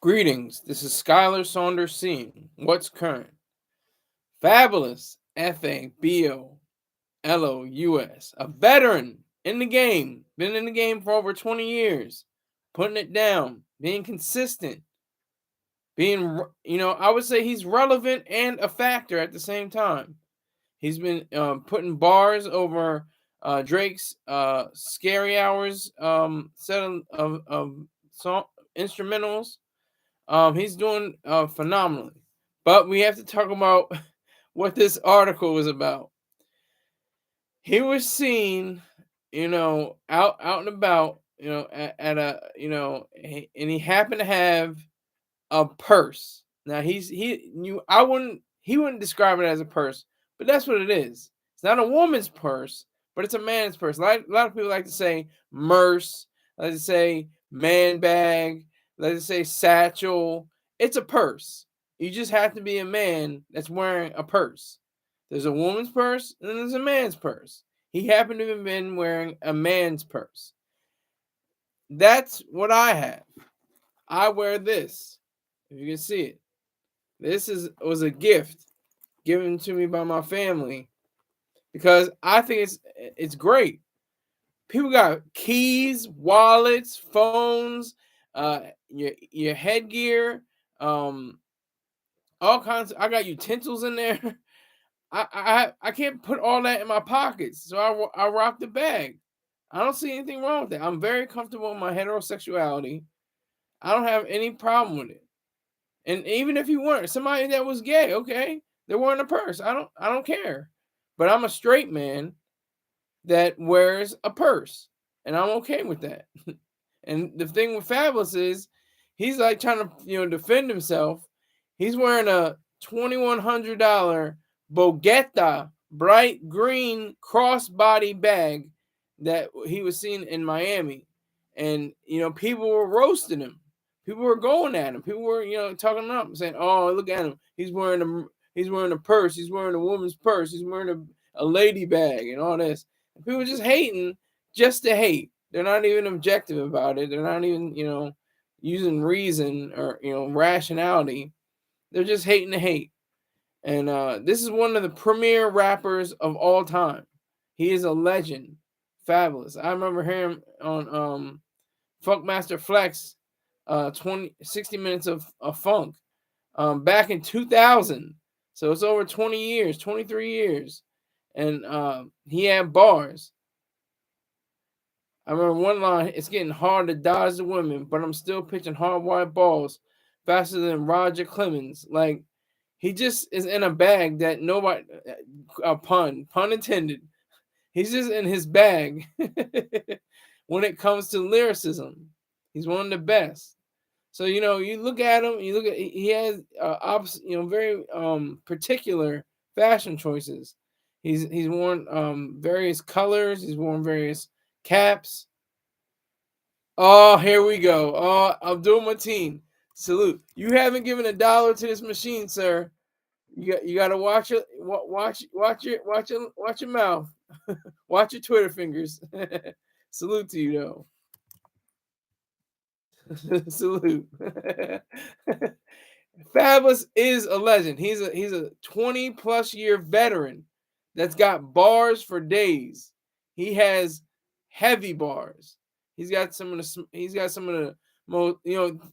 Greetings. This is Skyler Saunders seeing what's current. Fabulous, Fabolous, a veteran in the game, been in the game for over 20 years, putting it down, being consistent, being, I would say he's relevant and a factor at the same time. He's been putting bars over Drake's Scary Hours set of song instrumentals. He's doing phenomenally. But we have to talk about what this article was about. He was seen, out and about, at a, and he happened to have a purse. Now he wouldn't describe it as a purse, but that's what it is. It's not a woman's purse, but it's a man's purse. A lot of people like to say merce, like to say man bag, like to say satchel. It's a purse. You just have to be a man that's wearing a purse. There's a woman's purse and then there's a man's purse. He happened to have been wearing a man's purse. That's what I have. I wear this. If you can see it. Was a gift given to me by my family because I think it's great. People got keys, wallets, phones, your headgear, all kinds. I got utensils in there. I can't put all that in my pockets, so I rock the bag. I don't see anything wrong with that. I'm very comfortable in my heterosexuality. I don't have any problem with it. And even if you weren't somebody that was gay, okay, they're wearing a purse. I don't care. But I'm a straight man that wears a purse, and I'm okay with that. And the thing with Fabulous is he's like trying to defend himself. He's wearing a $2,100 Bogetta bright green crossbody bag that he was seen in Miami, and people were roasting him. People were going at him. People were talking him up, saying, "Oh, look at him. He's wearing a purse. He's wearing a woman's purse. He's wearing a lady bag and all this." And people just hating just to hate. They're not even objective about it. They're not even using reason or rationality. They're just hating to hate. And this is one of the premier rappers of all time. He is a legend. Fabulous. I remember him on Funkmaster Flex, 60 minutes of funk back in 2000. So it's over 20 years, 23 years. And he had bars. I remember one line, "It's getting hard to dodge the women, but I'm still pitching hard white balls faster than Roger Clemens." Like, he just is in a bag that nobody, pun intended. He's just in his bag when it comes to lyricism. He's one of the best. So you look at him. He has very particular fashion choices. He's worn various colors. He's worn various caps. Oh, here we go. Oh, Abdul Mateen, salute. You haven't given $1 to this machine, sir. You got to watch it. Watch your mouth. Watch your Twitter fingers. Salute to you, though. Salute. Fabulous is a legend. He's a 20+ year veteran that's got bars for days. He has heavy bars. He's got some of the most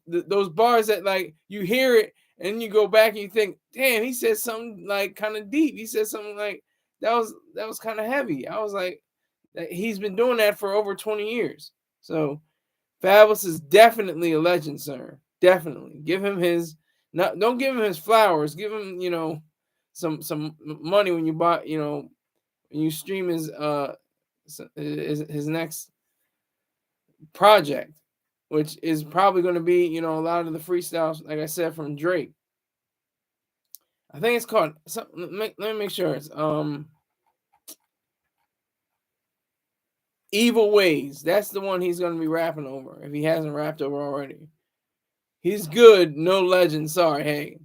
those bars that, like, you hear it and you go back and you think, damn, he said something like kind of deep. He said something like that was kind of heavy. I was like, he's been doing that for over 20 years. So Fabulous is definitely a legend, sir. Definitely. Give him don't give him his flowers. Give him, some money when you buy, when you stream his next project, which is probably going to be, a lot of the freestyles, like I said, from Drake. I think it's called, let me make sure it's Evil Ways. That's the one he's going to be rapping over, if he hasn't rapped over already. He's good, no legend. Sorry, hey.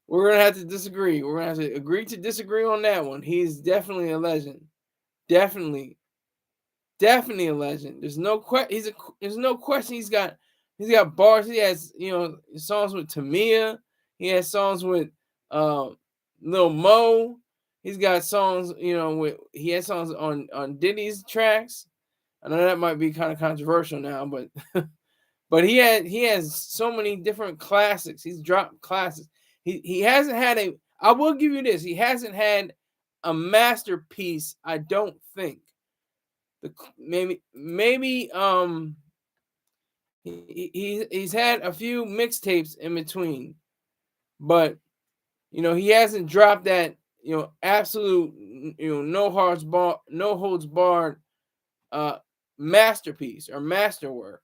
We're going to have to disagree. We're going to have to agree to disagree on that one. He's definitely a legend. Definitely a legend. There's no question he's got He's got bars. He has, songs with Tamia. He has songs with Lil Mo. He's got songs, he has songs on Diddy's tracks. I know that might be kind of controversial now, but but he has so many different classics. He's dropped classics. He hasn't had I will give you this. He hasn't had a masterpiece, I don't think. Maybe he's had a few mixtapes in between, but he hasn't dropped that absolute no holds barred masterpiece or masterwork.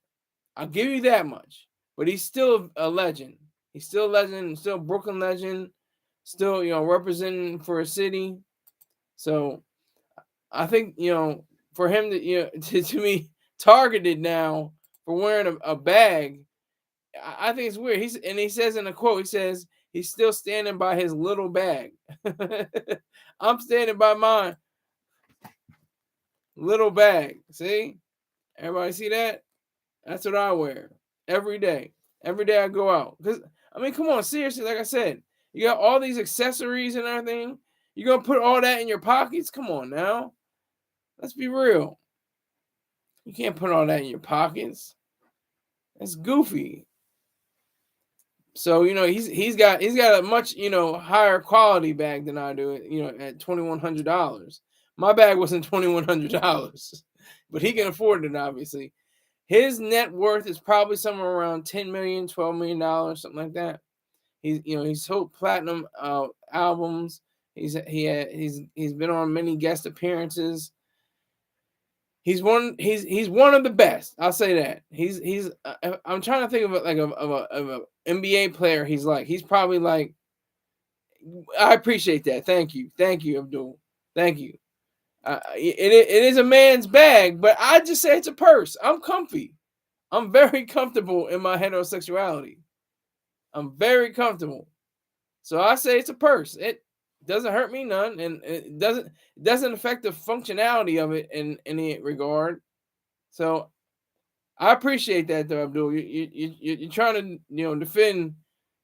I'll give you that much. But he's still a legend. He's still a legend, still Brooklyn legend, still representing for a city. So I think for him to be targeted now for wearing a bag, I think it's weird. He says in a quote, he says he's still standing by his little bag. I'm standing by my little bag. See? Everybody see that? That's what I wear every day. Every day I go out. Because, I mean, come on, seriously, like I said, you got all these accessories and everything. You're going to put all that in your pockets? Come on now. Let's be real. You can't put all that in your pockets. That's goofy. So, he's got a much, higher quality bag than I do, at $2,100. My bag wasn't $2,100, but he can afford it, obviously. His net worth is probably somewhere around $10 million, $12 million, something like that. He's sold platinum albums. He's been on many guest appearances. He's one of the best. I'll say that. I'm trying to think of a NBA player. He's probably like. I appreciate that. Thank you, Abdul. Thank you. It is a man's bag, but I just say it's a purse. I'm comfy. I'm very comfortable in my heterosexuality. I'm very comfortable. So I say it's a purse. It doesn't hurt me none, and it doesn't affect the functionality of it in any regard. So I appreciate that, though, Abdul. You're trying to defend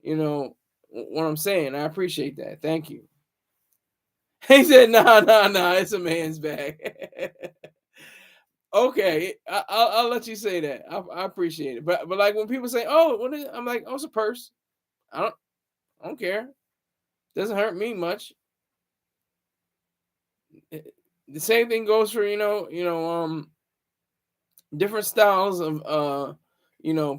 what I'm saying. I appreciate that. Thank you. He said, "Nah, it's a man's bag." Okay, I'll let you say that. I appreciate it, but like when people say, "Oh, what is it?" I'm like, "Oh, it's a purse." I don't care. Doesn't hurt me much. The same thing goes for different styles of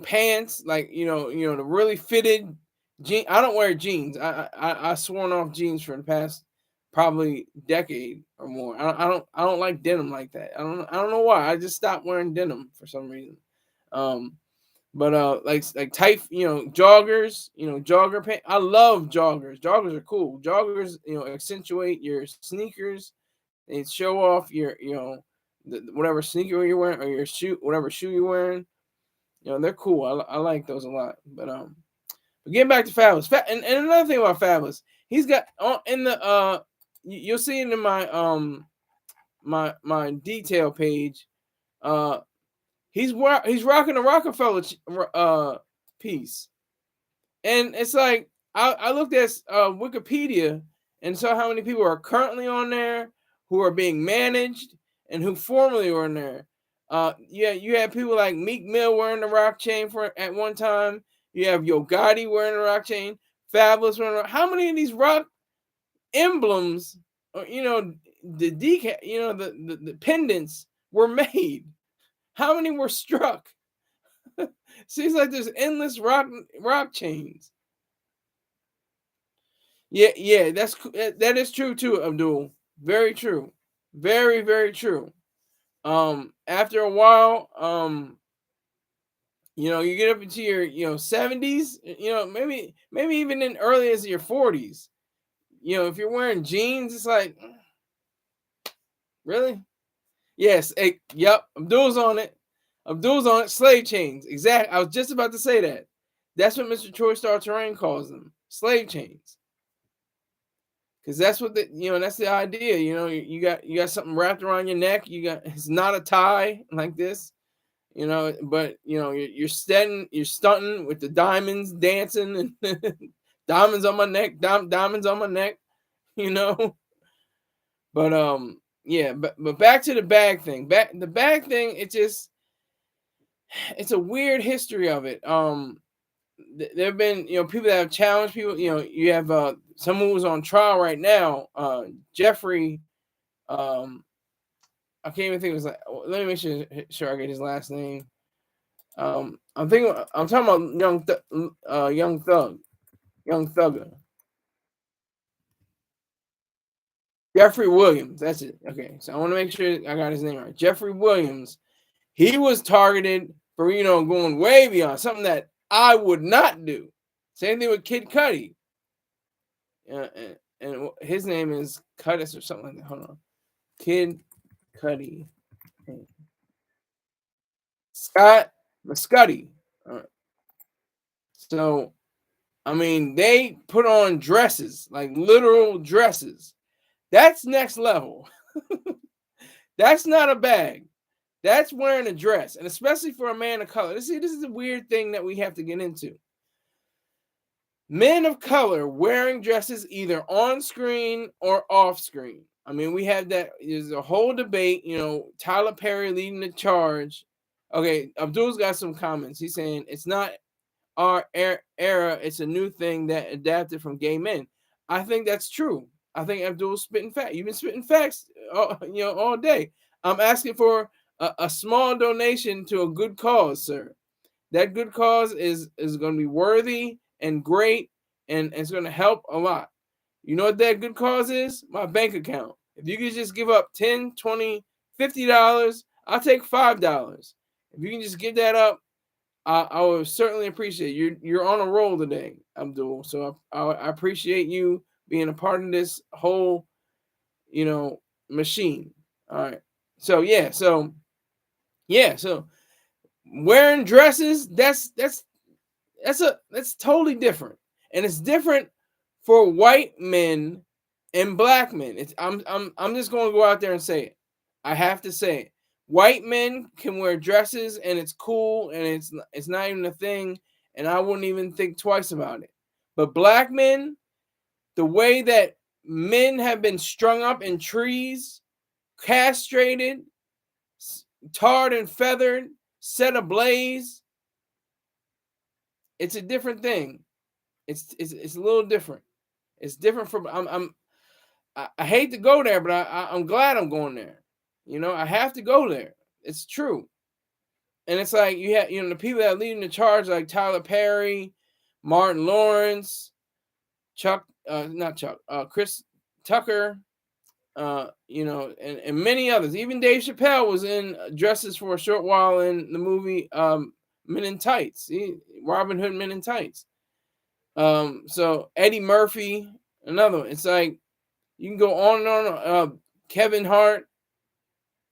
pants, like the really fitted jean. I don't wear jeans. I sworn off jeans for the past probably decade or more. I don't like denim like that. I don't know why. I just stopped wearing denim for some reason. But like tight, joggers, jogger pants. I love joggers. Joggers are cool. Joggers, accentuate your sneakers. They show off your, whatever sneaker you're wearing or your shoe, whatever shoe you're wearing. They're cool. I like those a lot. But getting back to Fabolous. And another thing about Fabolous, he's got in the you'll see it in my my detail page. He's rocking a Rockefeller piece, and it's like I looked at Wikipedia and saw how many people are currently on there, who are being managed, and who formerly were in there. You have people like Meek Mill wearing the rock chain at one time. You have Yo Gotti wearing the rock chain. Fabolous wearing. How many of these rock emblems, or the the pendants were made? How many were struck? Seems like there's endless rock chains. Yeah, that is true too, Abdul. Very true. Very, very true. After a while, you get up into your 70s, maybe even in early as your 40s. If you're wearing jeans, it's like, really? Yes. Yep. Abdul's on it. Slave chains. Exactly. I was just about to say that. That's what Mr. Troy Star Terrain calls them. Slave chains. Because that's what that's the idea. You got something wrapped around your neck. It's not a tie like this. But you're stunting with the diamonds dancing and diamonds on my neck, diamonds on my neck, you know. But yeah, but back to the bag thing. The bag thing, it's a weird history of it. There have been people that have challenged people. You have someone who's on trial right now, Jeffrey. I can't even think it was like. Let me make sure I get his last name. I'm talking about young thugger. Jeffrey Williams. That's it. Okay, so I want to make sure I got his name right. Jeffrey Williams. He was targeted for going way beyond something that I would not do. Same thing with Kid Cudi. And his name is Cudis or something like that. Hold on. Kid Cudi. Scott Muscudi. So, I mean, they put on dresses, like literal dresses. That's next level. That's not a bag. That's wearing a dress. And especially for a man of color. See, this is a weird thing that we have to get into. Men of color wearing dresses either on screen or off screen. I mean, we have that. There's a whole debate. Tyler Perry leading the charge. Okay, Abdul's got some comments. He's saying it's not our era. It's a new thing that adapted from gay men. I think that's true. I think Abdul's spitting facts. You've been spitting facts, all day. I'm asking for a small donation to a good cause, sir. That good cause is going to be worthy and great, and it's going to help a lot. You know what that good cause is? My bank account. If you could just give up $10, $20, $50, I'll take $5. If you can just give that up, I would certainly appreciate it. You're on a roll today, Abdul. So I appreciate you being a part of this whole, machine. All right. So wearing dresses, that's totally different. And it's different for white men and black men. I'm just going to go out there and say it. I have to say it. White men can wear dresses and it's cool and it's not even a thing, and I wouldn't even think twice about it. But black men, the way that men have been strung up in trees, castrated, tarred and feathered, set ablaze, it's a different thing. It's a little different. It's different from I hate to go there, but I'm glad I'm going there. I have to go there. It's true. And it's like you have, the people that are leading the charge, like Tyler Perry, Martin Lawrence, Chris Tucker, and many others. Even Dave Chappelle was in dresses for a short while in the movie Men in Tights. Robin Hood Men in Tights. So Eddie Murphy, another one. It's like you can go on and on. Kevin Hart.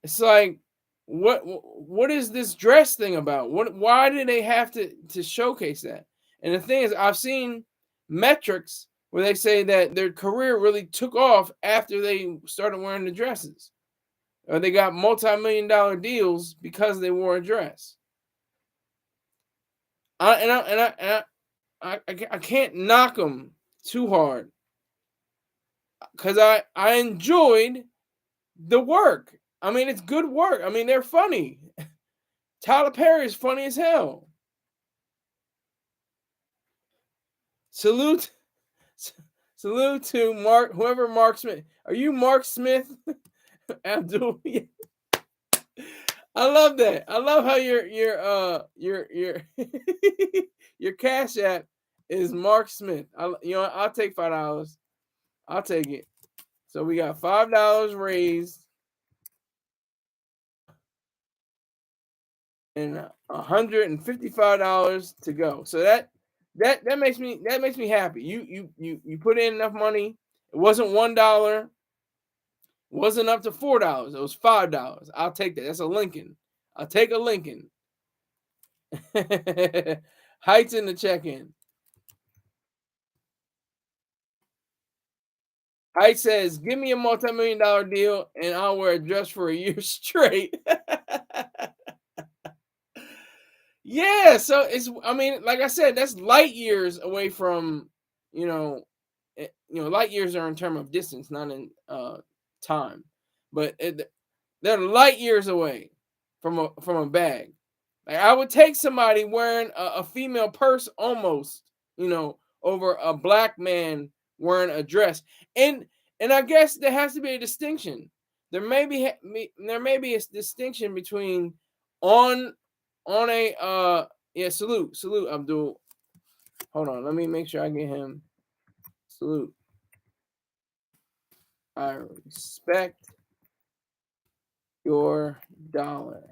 It's like, what is this dress thing about? Why do they have to showcase that? And the thing is, I've seen metrics where they say that their career really took off after they started wearing the dresses, or they got multi-million-dollar deals because they wore a dress. I can't knock them too hard because I enjoyed the work. I mean, it's good work. I mean, they're funny. Tyler Perry is funny as hell. Salute to Mark, whoever Mark Smith. Are you Mark Smith? Abdul. I love that. I love how your your Cash App is Mark Smith. I'll take $5. I'll take it. So we got $5 raised and $155 to go. So that makes me happy. You put in enough money. It wasn't $1. Wasn't up to $4. It was $5. I'll take that. That's a Lincoln. I'll take a Lincoln. Hite's in the check-in. Hite says, "Give me a multi-million-dollar deal, and I'll wear a dress for a year straight." Yeah, so it's I mean, like I said, that's light years away from, you know, light years are in terms of distance, not in time. But they're light years away from a bag. Like I would take somebody wearing a female purse almost, over a black man wearing a dress. And I guess there has to be a distinction. There may be a distinction between on on a yeah, salute Abdul. Hold on, let me make sure I get him. Salute. I respect your dollar.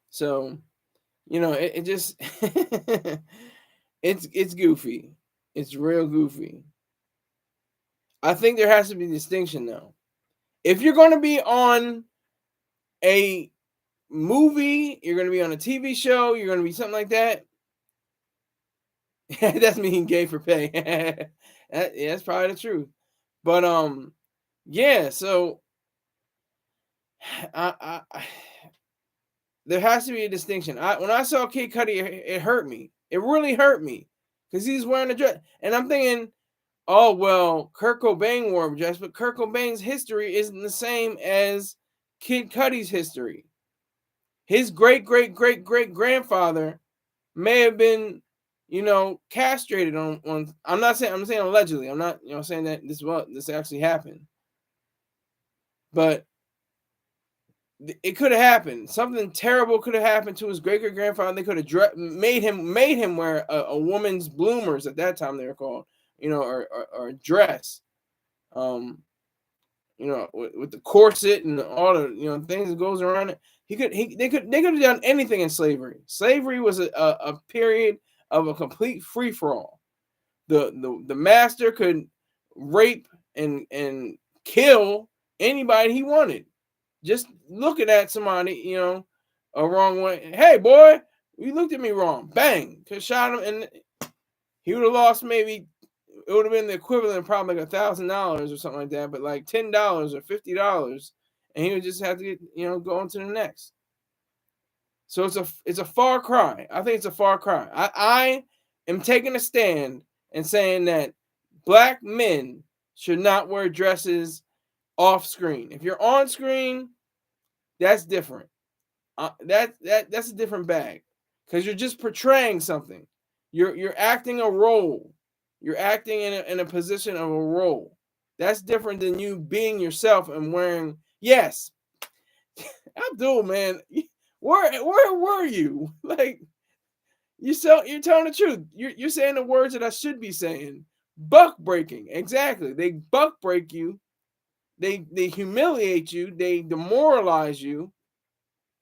So, it just it's goofy. It's real goofy. I think there has to be distinction though. If you're going to be on a movie, you're going to be on a TV show, you're going to be something like that. That's me gay for pay. Yeah, that's probably the truth. But yeah. So I there has to be a distinction. When I saw Kid Cudi, it hurt me. It really hurt me because he's wearing a dress, and I'm thinking, oh well, Kurt Cobain wore a dress, but Kurt Cobain's history isn't the same as Kid Cudi's history. His great great great great grandfather may have been, castrated on. I'm saying allegedly. I'm not, saying that this actually happened, but it could have happened. Something terrible could have happened to his great great grandfather. They could have made him wear a woman's bloomers at that time they were called, or a dress. Um, with the corset and all the things that goes around it. They could have done anything in slavery. Slavery was a period of a complete free for all. The master could rape and kill anybody he wanted. Just looking at somebody, a wrong way. Hey, boy, you looked at me wrong. Bang, could shot him, and he would have lost maybe. It would have been the equivalent of probably like $1,000 or something like that, but like $10 or $50, and he would just have to get, go on to the next. So it's a far cry. I think it's a far cry. I am taking a stand and saying that black men should not wear dresses off screen. If you're on screen, that's different. That's a different bag because you're just portraying something. You're acting a role. You're acting in a position of a role. That's different than you being yourself and wearing. Yes, Abdul, man, where were you? Like you're telling the truth. You're saying the words that I should be saying. Buck breaking, exactly. They buck break you. They humiliate you. They demoralize you,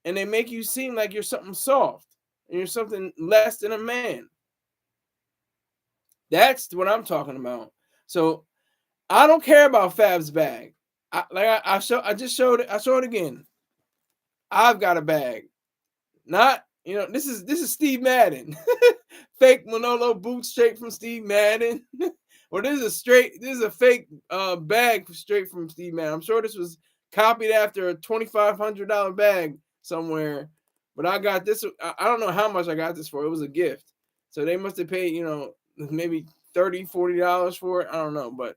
and they make you seem like you're something soft and you're something less than a man. That's what I'm talking about. So I don't care about Fab's bag. I just showed it. I showed it again. I've got a bag. Not, this is Steve Madden. Fake Manolo boots straight from Steve Madden. Or this is a fake bag straight from Steve Madden. I'm sure this was copied after a $2,500 bag somewhere. But I got this. I don't know how much I got this for. It was a gift. So they must have paid, maybe $30, $40 for it. I don't know. But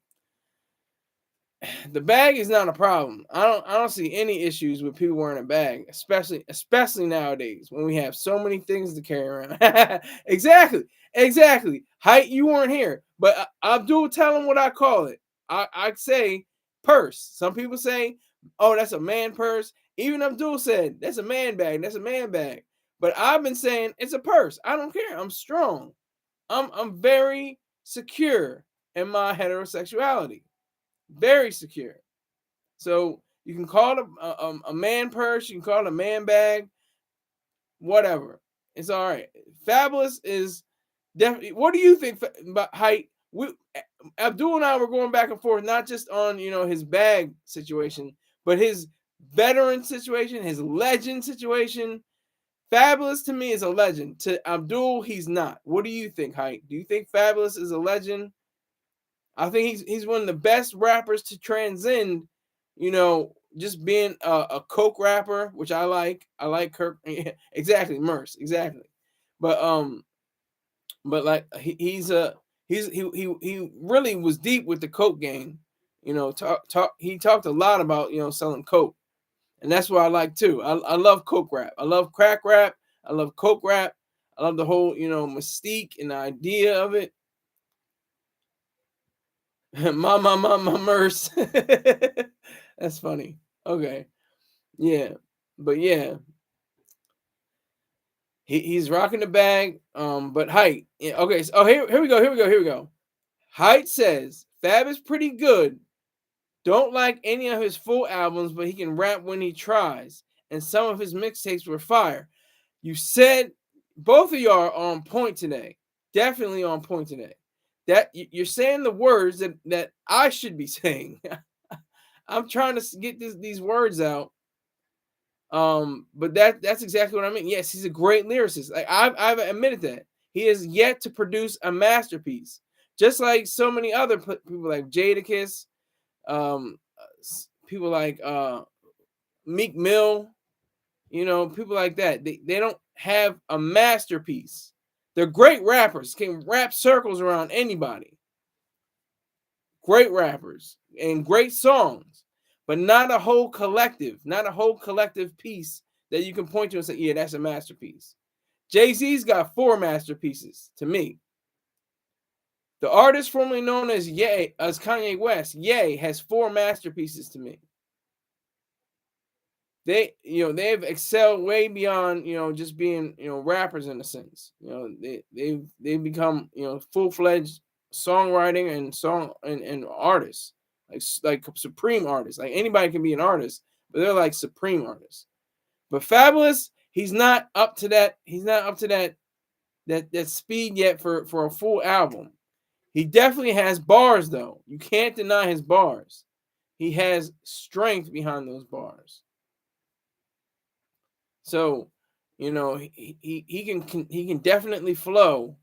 the bag is not a problem. I don't see any issues with people wearing a bag, especially nowadays when we have so many things to carry around. Exactly. Hite, you weren't here, but Abdul, tell him what I call it. I say purse. Some people say, "Oh, that's a man purse." Even Abdul said, "That's a man bag. That's a man bag." But I've been saying it's a purse. I don't care. I'm strong. I'm very secure in my heterosexuality. Very secure. So you can call it a man purse, you can call it a man bag, whatever. It's all right. Fabolous is definitely. What do you think about Hite? Abdul and I were going back and forth, not just on his bag situation, but his veteran situation, his legend situation. Fabolous to me is a legend. To Abdul, he's not. What do you think, Hite? Do you think Fabolous is a legend? I think he's one of the best rappers to transcend, just being a coke rapper, which I like. I like Kirk. Exactly, Merce, exactly. But like he really was deep with the coke game. He talked a lot about selling coke, and that's what I like too. I love coke rap. I love crack rap. I love coke rap. I love the whole mystique and the idea of it. my Merce. That's funny. Okay. Yeah. But yeah, he's rocking the bag. But Hite. Yeah, okay. So, here we go. Hite says Fab is pretty good. Don't like any of his full albums, but he can rap when he tries. And some of his mixtapes were fire. You said both of y'all are on point today. Definitely on point today. That you're saying the words that I should be saying. I'm trying to get these words out. But that's exactly what I mean. Yes, he's a great lyricist. Like I've admitted that he has yet to produce a masterpiece, just like so many other people like Jadakiss, people like Meek Mill, people like that. They don't have a masterpiece. They're great rappers, can rap circles around anybody. Great rappers and great songs, but not a whole collective, piece that you can point to and say, yeah, that's a masterpiece. Jay-Z's got 4 masterpieces to me. The artist formerly known as Kanye West, Ye, has 4 masterpieces to me. They've excelled way beyond just being rappers in a sense. They've become full-fledged songwriting and artists, like supreme artists. Like anybody can be an artist, but they're like supreme artists. But Fabolous, he's not up to that. He's not up to that speed yet for a full album. He definitely has bars though. You can't deny his bars. He has strength behind those bars. So, he can definitely flow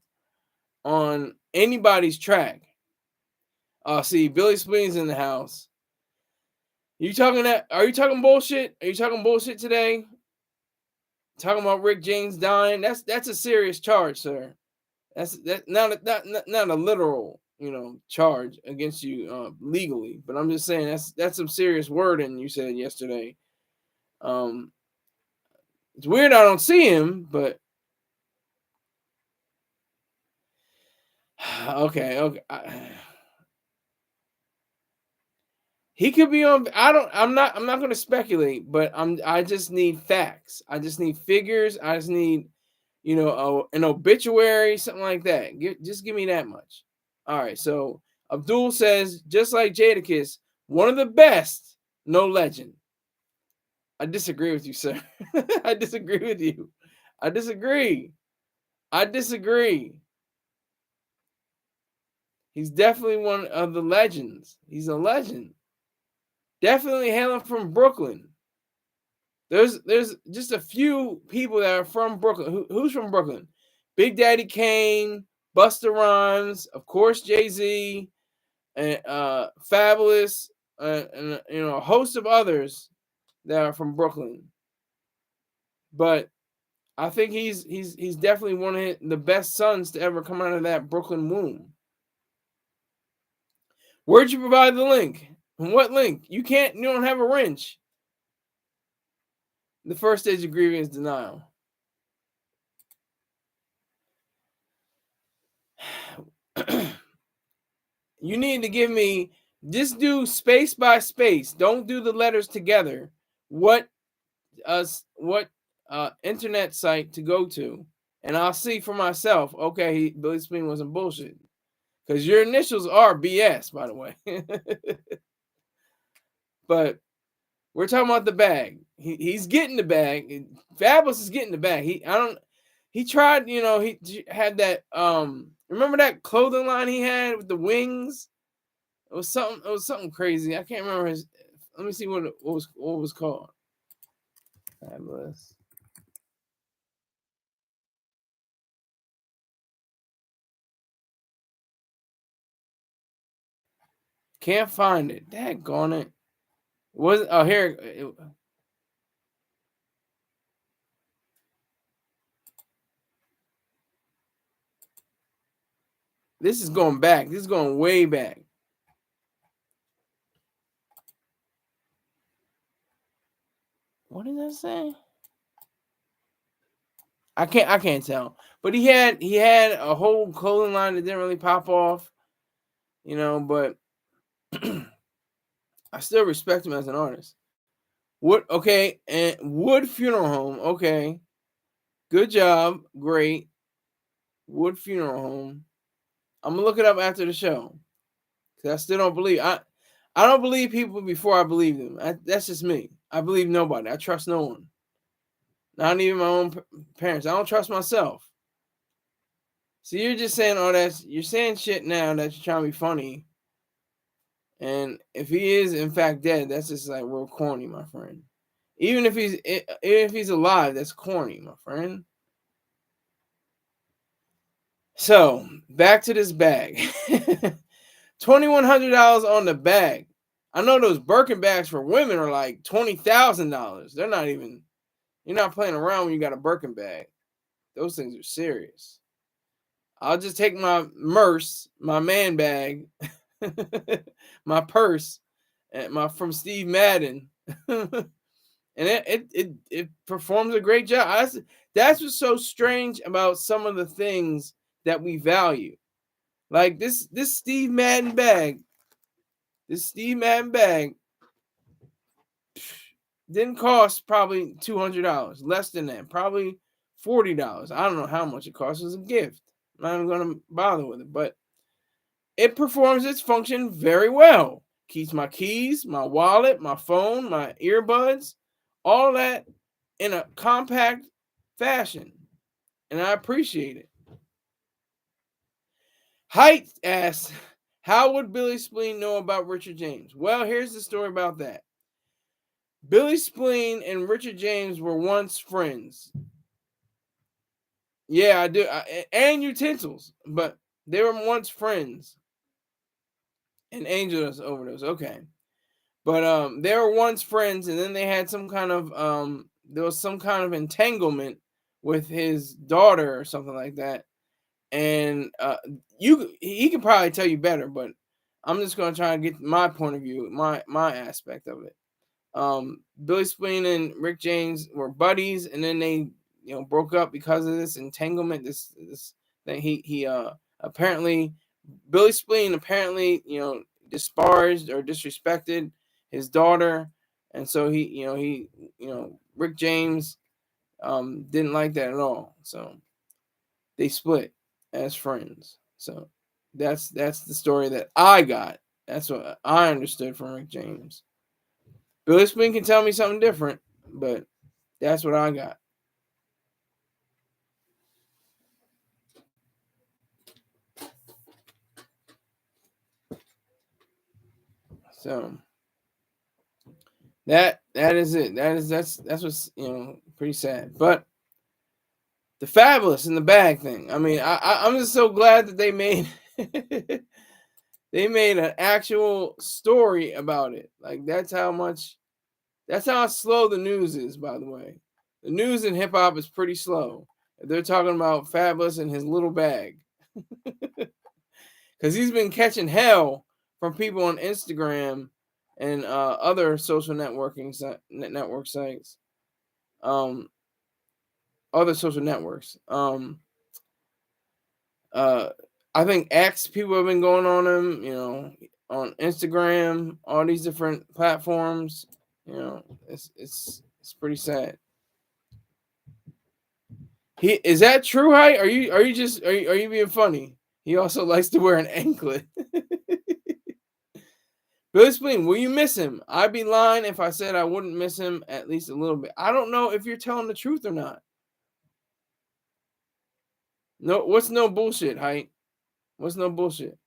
on anybody's track. See, Billy Spleen's in the house. Are you talking bullshit? Are you talking bullshit today? Talking about Rick James dying? That's a serious charge, sir. That's not a literal, charge against you legally, but I'm just saying that's some serious wording you said yesterday. It's weird I don't see him, but okay. He could be on. I'm not going to speculate, but I just need facts. I just need figures. I just need, an obituary, something like that. Just give me that much. All right. So Abdul says, just like Jadakiss, one of the best, no legend. I disagree with you, sir. I disagree with you. I disagree. He's definitely one of the legends. He's a legend. Definitely hailing from Brooklyn. There's just a few people that are from Brooklyn. Who's from Brooklyn? Big Daddy Kane, Busta Rhymes, of course Jay-Z, and Fabolous, and a host of others that are from Brooklyn. But I think he's definitely one of the best sons to ever come out of that Brooklyn womb. Where'd you provide the link? What link? You don't have a wrench. The first stage of grieving is denial. You need to give me, just do space by space. Don't do the letters together. What internet site to go to, and I'll see for myself. Okay, Billy Spring wasn't bullshit, because your initials are BS, by the way. But we're talking about the bag. He's getting the bag. Fabolous is getting the bag. He tried, he had that remember that clothing line he had with the wings? It was something crazy. I can't remember his. Let me see what was called. Fabolous. Can't find it. Daggone it. Was oh here? This is going back. This is going way back. What did I say? I can't tell. But he had a whole clothing line that didn't really pop off, but I still respect him as an artist. Wood, okay, and Wood Funeral Home, okay. Good job, great. Wood Funeral Home. I'm gonna look it up after the show. Cause I still don't believe I don't believe people before I believe them. That's just me. I believe nobody. I trust no one. Not even my own parents. I don't trust myself. So you're just saying all that. You're saying shit now that you're trying to be funny. And if he is in fact dead, that's just like real corny, my friend. Even if he's alive, that's corny, my friend. So back to this bag. $2,100 on the bag. I know those Birkin bags for women are like $20,000. They're not even. You're not playing around when you got a Birkin bag. Those things are serious. I'll just take my Merce, my man bag, my purse, and from Steve Madden, and it performs a great job. That's what's so strange about some of the things that we value. Like this Steve Madden bag. This Steve Madden bag didn't cost probably $200, less than that, probably $40. I don't know how much it costs as a gift. I'm not even going to bother with it, but it performs its function very well. Keeps my keys, my wallet, my phone, my earbuds, all that in a compact fashion, and I appreciate it. Hite asks, how would Billy Spleen know about Richard James? Well, here's the story about that. Billy Spleen and Richard James were once friends. Yeah, I do. And utensils, but they were once friends. And Angel's overdose. Okay. But they were once friends, and then they had some kind of there was some kind of entanglement with his daughter or something like that. And he can probably tell you better, but I'm just gonna try and get my point of view, my aspect of it. Billy Spleen and Rick James were buddies, and then they broke up because of this entanglement. This thing. He apparently Billy Spleen apparently disparaged or disrespected his daughter, and so he Rick James didn't like that at all. So they split as friends. So that's the story that I got. That's what I understood from Rick James. Billy Spleen can tell me something different, but that's what I got. So that is it. That's what's pretty sad. But the Fabolous in the bag thing. I mean, I'm just so glad that they made they made an actual story about it. Like that's how slow the news is, by the way. The news in hip hop is pretty slow. They're talking about Fabolous and his little bag. Because he's been catching hell from people on Instagram and other social network sites. Other social networks. I think X people have been going on him, on Instagram, all these different platforms. It's pretty sad. Is that true, Hite? Are you being funny? He also likes to wear an anklet. Billy Spleen, will you miss him? I'd be lying if I said I wouldn't miss him at least a little bit. I don't know if you're telling the truth or not. No, what's no bullshit, Hite? What's no bullshit?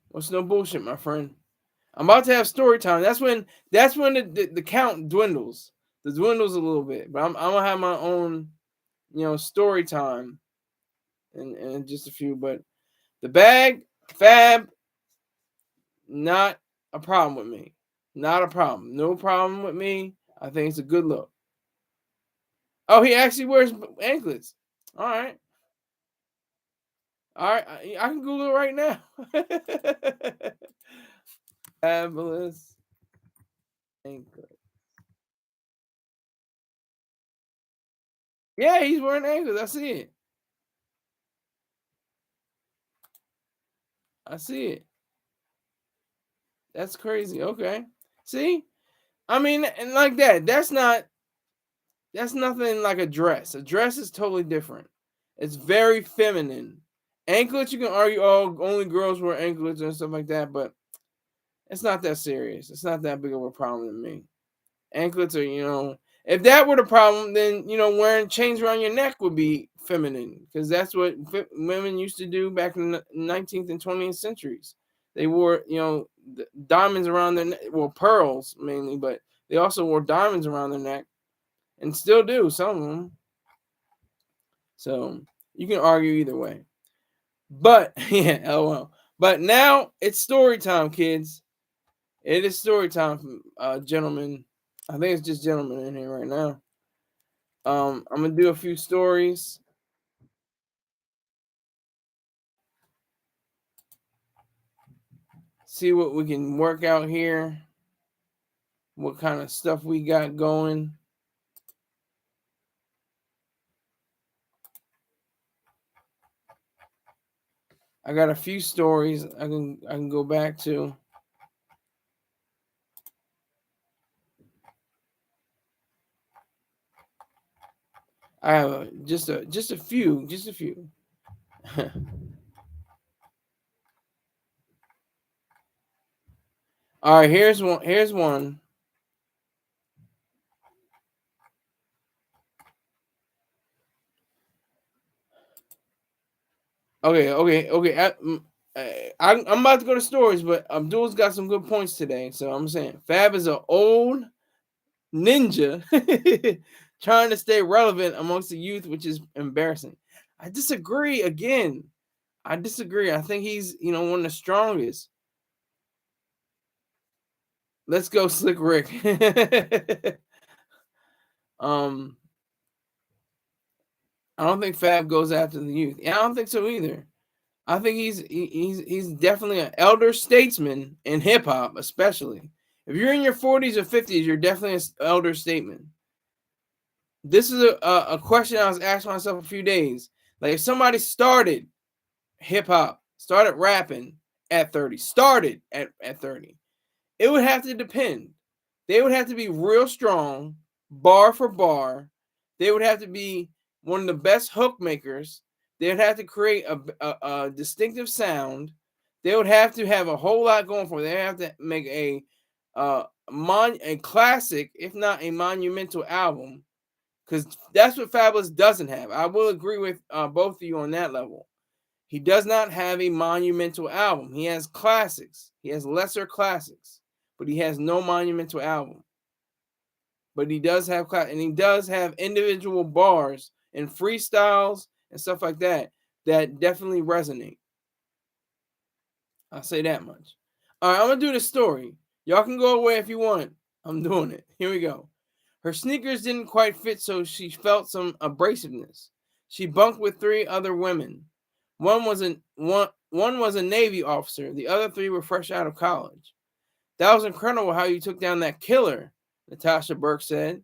What's no bullshit, my friend? I'm about to have story time. That's when the count dwindles. the dwindles a little bit. But I'm gonna have my own, story time and just a few. But the bag, Fab, not a problem with me. Not a problem. No problem with me. I think it's a good look. Oh, he actually wears anklets. All right. All right. I can Google it right now. Fabulous anklet. Yeah, he's wearing anklets. I see it. I see it. That's crazy. Okay. See? I mean, and like that. That's nothing like a dress. A dress is totally different. It's very feminine. Anklets, you can argue, oh, only girls wear anklets and stuff like that, but it's not that serious. It's not that big of a problem to me. Anklets are, if that were the problem, then, wearing chains around your neck would be feminine because that's what women used to do back in the 19th and 20th centuries. They wore, diamonds around their neck, well, pearls mainly, but they also wore diamonds around their neck and still do, some of them. So you can argue either way. But, yeah, LOL. But now it's story time, kids. It is story time, gentlemen. I think it's just gentlemen in here right now. I'm gonna do a few stories. See what we can work out here. What kind of stuff we got going. I got a few stories I can go back to. I have just a few. All right, here's one. Okay. I'm about to go to stories, but Abdul's got some good points today. So I'm saying Fab is an old ninja trying to stay relevant amongst the youth, which is embarrassing. I disagree again. I disagree. I think he's, one of the strongest. Let's go, Slick Rick. I don't think Fab goes after the youth. Yeah, I don't think so either. I think he's definitely an elder statesman in hip hop, especially. If you're in your 40s or 50s, you're definitely an elder statesman. This is a question I was asking myself a few days. Like, if somebody started hip hop, started rapping at 30, started at 30, it would have to depend. They would have to be real strong, bar for bar. They would have to be one of the best hook makers. They would have to create a distinctive sound. They would have to have a whole lot going for them. They have to make a classic, if not a monumental album, because that's what Fabolous doesn't have. I will agree with both of you on that level. He does not have a monumental album. He has classics. He has lesser classics, but he has no monumental album. But he does have and he does have individual bars and freestyles and stuff like that definitely resonate. I'll say that much. All right, I'm gonna do the story. Y'all can go away if you want. I'm doing it. Here we go. Her sneakers didn't quite fit, so she felt some abrasiveness. She bunked with 3 other women. One was a Navy officer. The other 3 were fresh out of college. That was incredible how you took down that killer, Natasha Burke said.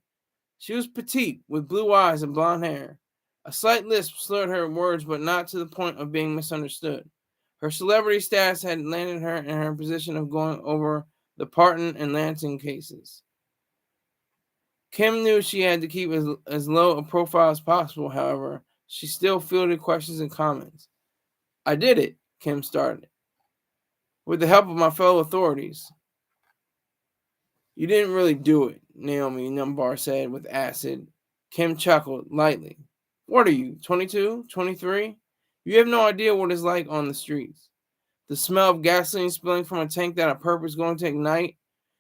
She was petite, with blue eyes and blonde hair. A slight lisp slurred her words, but not to the point of being misunderstood. Her celebrity status had landed her in her position of going over the Parton and Lansing cases. Kim knew she had to keep as low a profile as possible, however. She still fielded questions and comments. I did it, Kim started. With the help of my fellow authorities. You didn't really do it, Naomi Numbar said with acid. Kim chuckled lightly. What are you, 22, 23? You have no idea what it's like on the streets. The smell of gasoline spilling from a tank that a perp is going to ignite.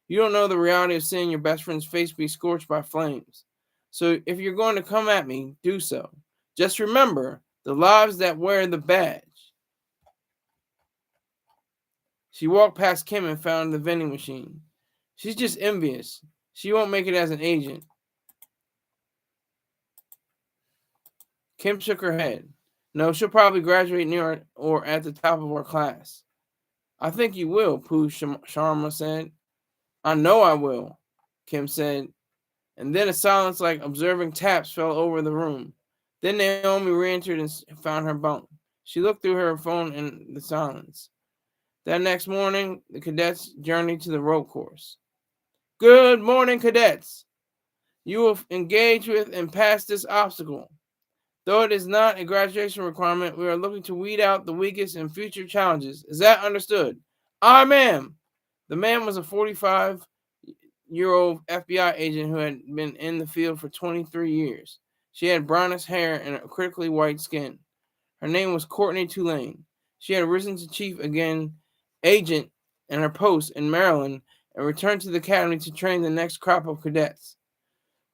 You don't know the reality of seeing your best friend's face be scorched by flames. So if you're going to come at me, do so. Just remember the lives that wear the badge. She walked past Kim and found the vending machine. She's just envious. She won't make it as an agent. Kim shook her head. No, she'll probably graduate near or at the top of her class. I think you will, Pooh Sharma said. I know I will, Kim said. And then a silence like observing taps fell over the room. Then Naomi re-entered and found her bunk. She looked through her phone in the silence. That next morning, the cadets journeyed to the rope course. Good morning, cadets. You will engage with and pass this obstacle. Though it is not a graduation requirement, we are looking to weed out the weakest in future challenges. Is that understood? Aye, ma'am. The man was a 45-year-old FBI agent who had been in the field for 23 years. She had brownish hair and a critically white skin. Her name was Courtney Tulane. She had risen to chief again, agent in her post in Maryland, and returned to the academy to train the next crop of cadets.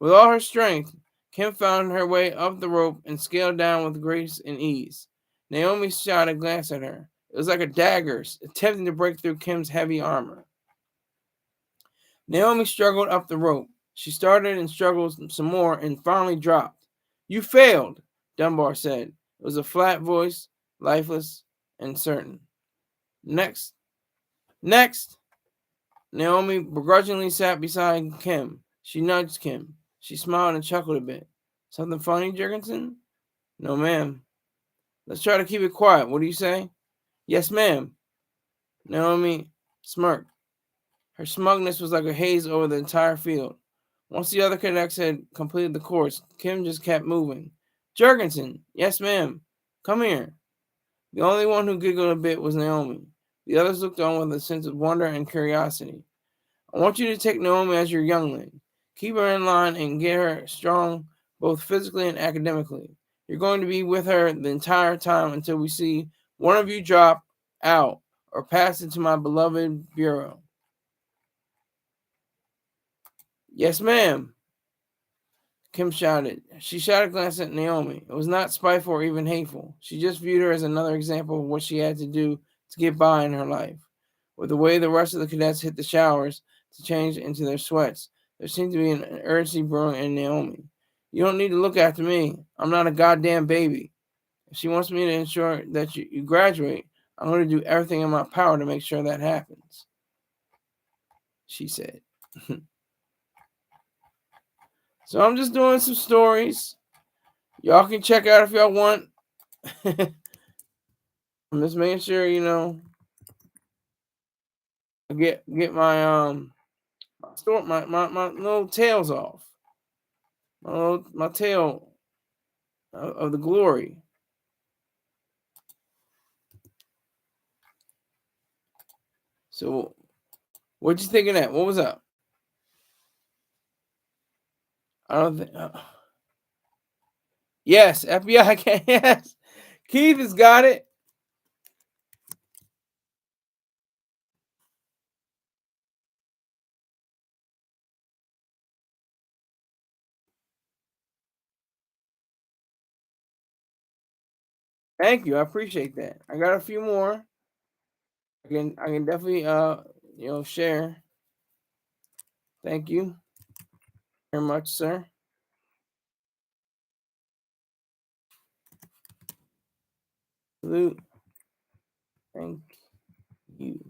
With all her strength, Kim found her way up the rope and scaled down with grace and ease. Naomi shot a glance at her. It was like a dagger, attempting to break through Kim's heavy armor. Naomi struggled up the rope. She started and struggled some more and finally dropped. You failed, Dunbar said. It was a flat voice, lifeless and certain. Next. Naomi begrudgingly sat beside Kim. She nudged Kim. She smiled and chuckled a bit. Something funny, Jurgensen? No, ma'am. Let's try to keep it quiet. What do you say? Yes, ma'am. Naomi smirked. Her smugness was like a haze over the entire field. Once the other cadets had completed the course, Kim just kept moving. Jurgensen, yes, ma'am. Come here. The only one who giggled a bit was Naomi. The others looked on with a sense of wonder and curiosity. I want you to take Naomi as your youngling. Keep her in line and get her strong both physically and academically. You're going to be with her the entire time until we see one of you drop out or pass into my beloved bureau. Yes, ma'am, Kim shouted. She shot a glance at Naomi. It was not spiteful or even hateful. She just viewed her as another example of what she had to do to get by in her life. With the way the rest of the cadets hit the showers to change into their sweats, there seemed to be an urgency brewing in Naomi. You don't need to look after me. I'm not a goddamn baby. If she wants me to ensure that you graduate, I'm going to do everything in my power to make sure that happens, she said. So I'm just doing some stories. Y'all can check out if y'all want. I'm just making sure, I get my my little tails off. My tail of the glory. So, what'd you think of that? What was up? I don't think. Yes, FBI. Yes, Keith has got it. Thank you. I appreciate that. I got a few more. I can definitely share. Thank you very much, sir. Salute. Thank you.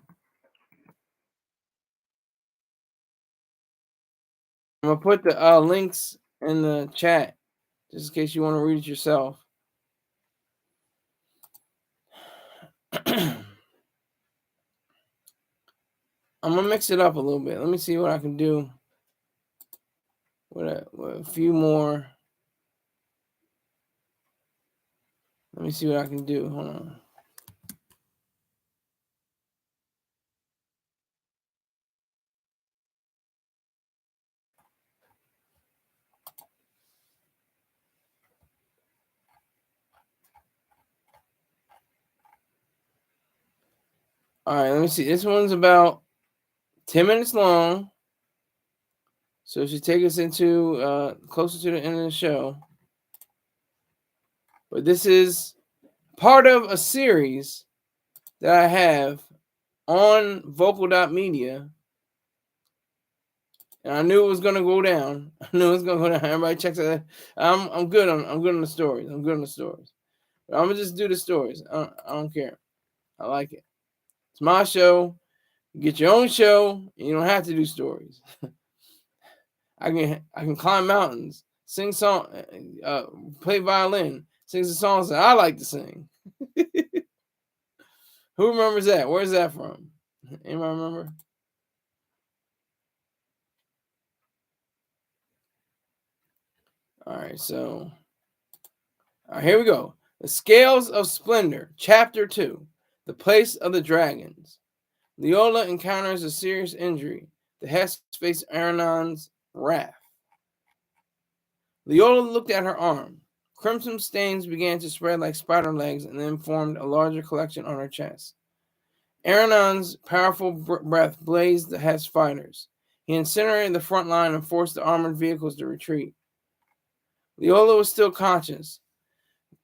I'm gonna put the links in the chat just in case you want to read it yourself. I'm gonna mix it up a little bit. Let me see what I can do with a few more. Let me see what I can do. Hold on. All right, let me see. This one's about 10 minutes long. So she take us into closer to the end of the show. But this is part of a series that I have on vocal.media. And I knew it was gonna go down. I knew it was gonna go down. Everybody checks it. I'm good on the stories. I'm good on the stories. But I'm gonna just do the stories. I don't care. I like it. It's my show. You get your own show. And you don't have to do stories. I can climb mountains, sing song, play violin, sing the songs that I like to sing. Who remembers that? Where's that from? Anybody remember? All right, so here we go. The Scales of Splendor, Chapter 2, The Place of the Dragons. Leola encounters a serious injury. The Hess face Aranon's wrath. Leola looked at her arm. Crimson stains began to spread like spider legs and then formed a larger collection on her chest. Aranon's powerful breath blazed the Hess fighters. He incinerated the front line and forced the armored vehicles to retreat. Leola was still conscious.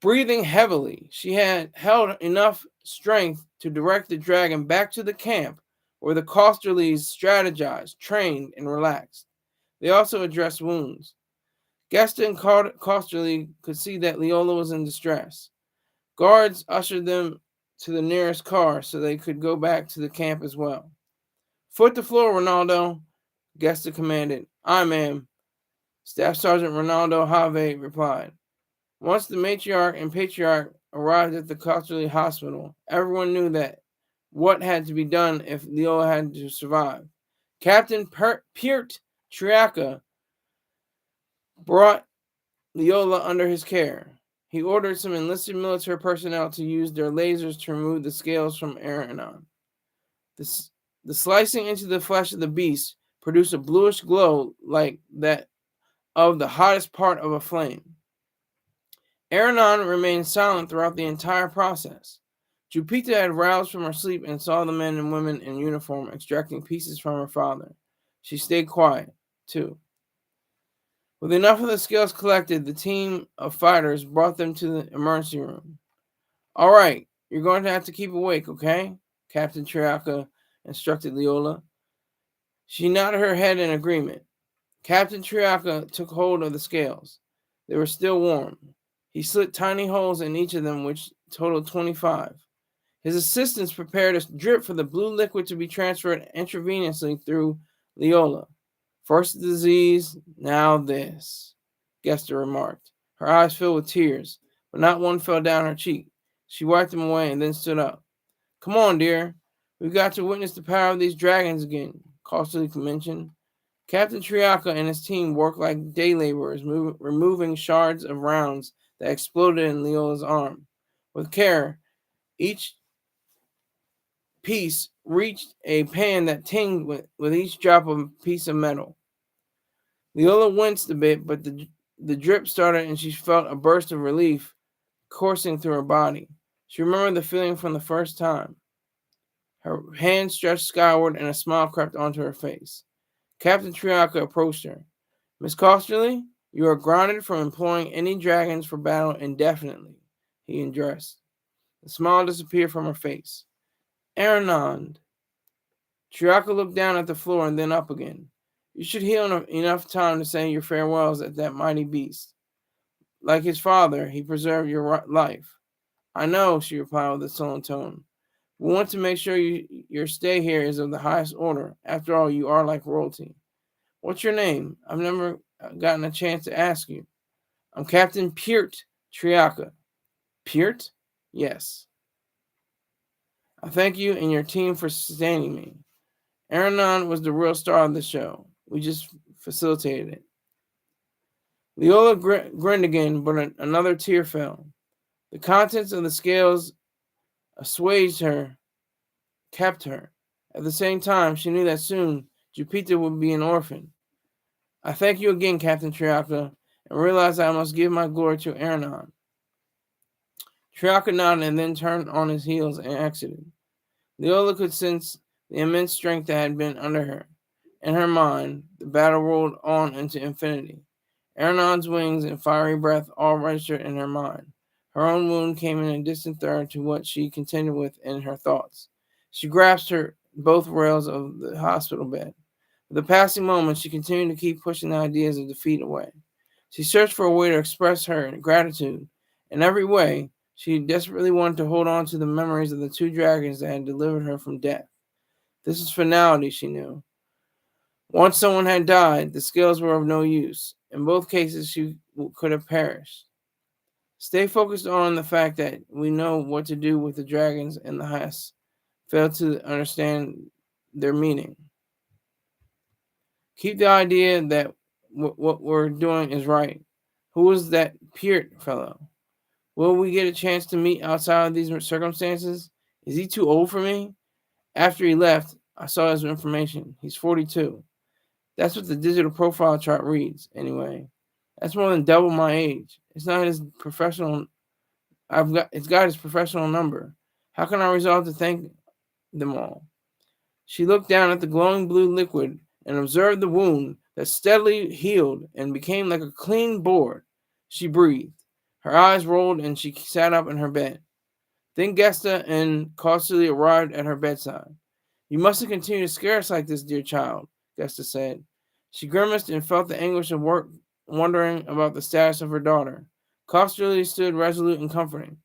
Breathing heavily, she had held enough strength to direct the dragon back to the camp where the Costerlys strategized, trained, and relaxed. They also addressed wounds. Gesta and Costerly could see that Leola was in distress. Guards ushered them to the nearest car so they could go back to the camp as well. Foot the floor, Ronaldo, Gesta commanded. Aye, ma'am. Staff Sergeant Ronaldo Have replied. Once the matriarch and patriarch arrived at the Costerly Hospital, everyone knew that what had to be done if Leola had to survive. Captain Peart Triaca brought Leola under his care. He ordered some enlisted military personnel to use their lasers to remove the scales from Aranon. The slicing into the flesh of the beast produced a bluish glow like that of the hottest part of a flame. Aranon remained silent throughout the entire process. Jupiter had roused from her sleep and saw the men and women in uniform extracting pieces from her father. She stayed quiet, too. With enough of the scales collected, the team of fighters brought them to the emergency room. All right, you're going to have to keep awake, okay? Captain Triaca instructed Leola. She nodded her head in agreement. Captain Triaca took hold of the scales. They were still warm. He slit tiny holes in each of them, which totaled 25. His assistants prepared a drip for the blue liquid to be transferred intravenously through Leola. First the disease, now this, Gesta remarked. Her eyes filled with tears, but not one fell down her cheek. She wiped them away and then stood up. Come on, dear. We've got to witness the power of these dragons again, Costerly mentioned. Captain Triaca and his team worked like day laborers, removing shards of rounds that exploded in Leola's arm. With care, each piece reached a pan that tinged with each drop of a piece of metal. Leola winced a bit, but the drip started and she felt a burst of relief coursing through her body. She remembered the feeling from the first time. Her hand stretched skyward and a smile crept onto her face. Captain Triaca approached her. Miss Costerly, you are grounded from employing any dragons for battle indefinitely, he addressed. The smile disappeared from her face. Aranond. Triaca looked down at the floor and then up again. You should heal enough time to say your farewells at that mighty beast. Like his father, he preserved your life. I know, she replied with a sullen tone. We want to make sure your stay here is of the highest order. After all, you are like royalty. What's your name? I've never gotten a chance to ask you. I'm Captain Peart Triaca. Peart? Yes. I thank you and your team for sustaining me. Aranon was the real star of the show. We just facilitated it. Leola grinned again, but another tear fell. The contents of the scales assuaged her, kept her. At the same time, she knew that soon Jupiter would be an orphan. I thank you again, Captain Triaca, and realize I must give my glory to Aranon. Triaca nodded and then turned on his heels and exited. Leola could sense the immense strength that had been under her. In her mind, the battle rolled on into infinity. Aaronon's wings and fiery breath all registered in her mind. Her own wound came in a distant third to what she contended with in her thoughts. She grasped both rails of the hospital bed. For the passing moments, she continued to keep pushing the ideas of defeat away. She searched for a way to express her gratitude. In every way, she desperately wanted to hold on to the memories of the two dragons that had delivered her from death. This is finality, she knew. Once someone had died, the scales were of no use. In both cases, she could have perished. Stay focused on the fact that we know what to do with the dragons and the Hess. Fail to understand their meaning. Keep the idea that what we're doing is right. Who is that Peart fellow? Will we get a chance to meet outside of these circumstances? Is he too old for me? After he left, I saw his information. He's 42. That's what the digital profile chart reads, anyway. That's more than double my age. It's not his professional. It's got his professional number. How can I resolve to thank them all? She looked down at the glowing blue liquid and observed the wound that steadily healed and became like a clean board. She breathed. Her eyes rolled and she sat up in her bed. Then Gesta and cautiously arrived at her bedside. You mustn't continue to scare us like this, dear child, Gesta said. She grimaced and felt the anguish of wondering about the status of her daughter. Cautiously stood resolute and comforting.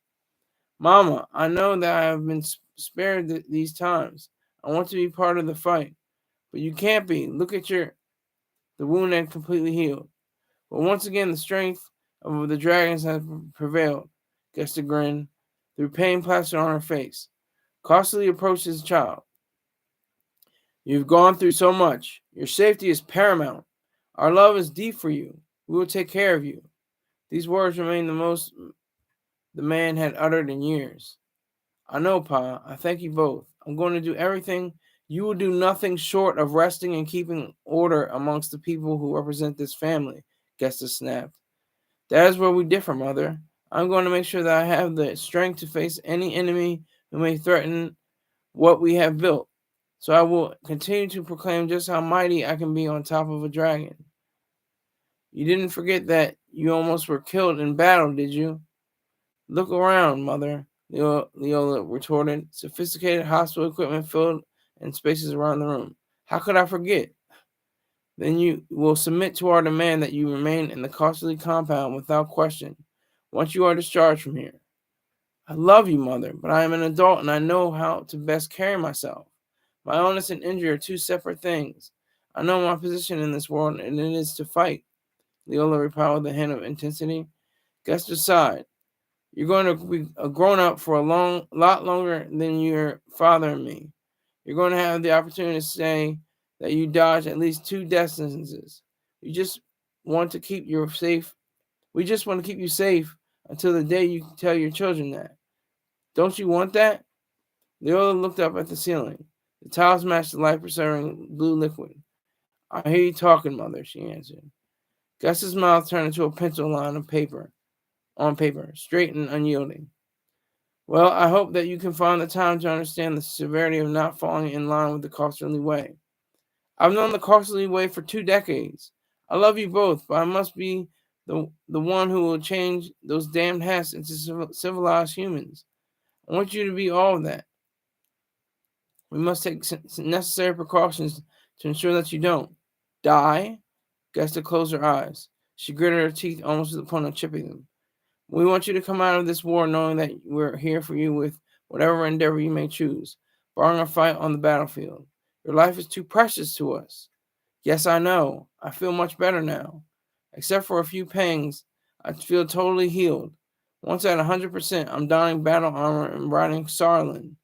Mama, I know that I have been spared these times. I want to be part of the fight. But you can't be. Look at the wound had completely healed. But once again, the strength of the dragons has prevailed. Gesta grinned, through pain plastered on her face. Cautiously approached his child. You've gone through so much. Your safety is paramount. Our love is deep for you. We will take care of you. These words remained the most the man had uttered in years. I know, Pa. I thank you both. I'm going to do everything. You will do nothing short of resting and keeping order amongst the people who represent this family, Gesta snapped. That is where we differ, Mother. I'm going to make sure that I have the strength to face any enemy who may threaten what we have built. So I will continue to proclaim just how mighty I can be on top of a dragon. You didn't forget that you almost were killed in battle, did you? Look around, Mother, Leola retorted. Sophisticated hospital equipment filled in spaces around the room. How could I forget? Then you will submit to our demand that you remain in the costly compound without question, once you are discharged from here. I love you, Mother, but I am an adult and I know how to best carry myself. My illness and injury are two separate things. I know my position in this world, and it is to fight, Leola replied with a hint of intensity. Gesta sighed. You're going to be a grown-up for a lot longer than your father and me. You're going to have the opportunity to say that you dodged at least 2 death sentences. You just want to keep you safe. We just want to keep you safe until the day you tell your children that. Don't you want that? Leola looked up at the ceiling. The tiles matched the life-preserving blue liquid. I hear you talking, Mother, she answered. Gus's mouth turned into a pencil line of paper, straight and unyielding. Well, I hope that you can find the time to understand the severity of not falling in line with the costly way. I've known the costly way for 2 decades. I love you both, but I must be the one who will change those damned Hess into civilized humans. I want you to be all of that. We must take necessary precautions to ensure that you don't die. Gesta closed her eyes. She gritted her teeth almost to the point of chipping them. We want you to come out of this war knowing that we're here for you with whatever endeavor you may choose, barring a fight on the battlefield. Your life is too precious to us. Yes, I know. I feel much better now. Except for a few pangs, I feel totally healed. Once at 100%, I'm donning battle armor and riding Sarlin.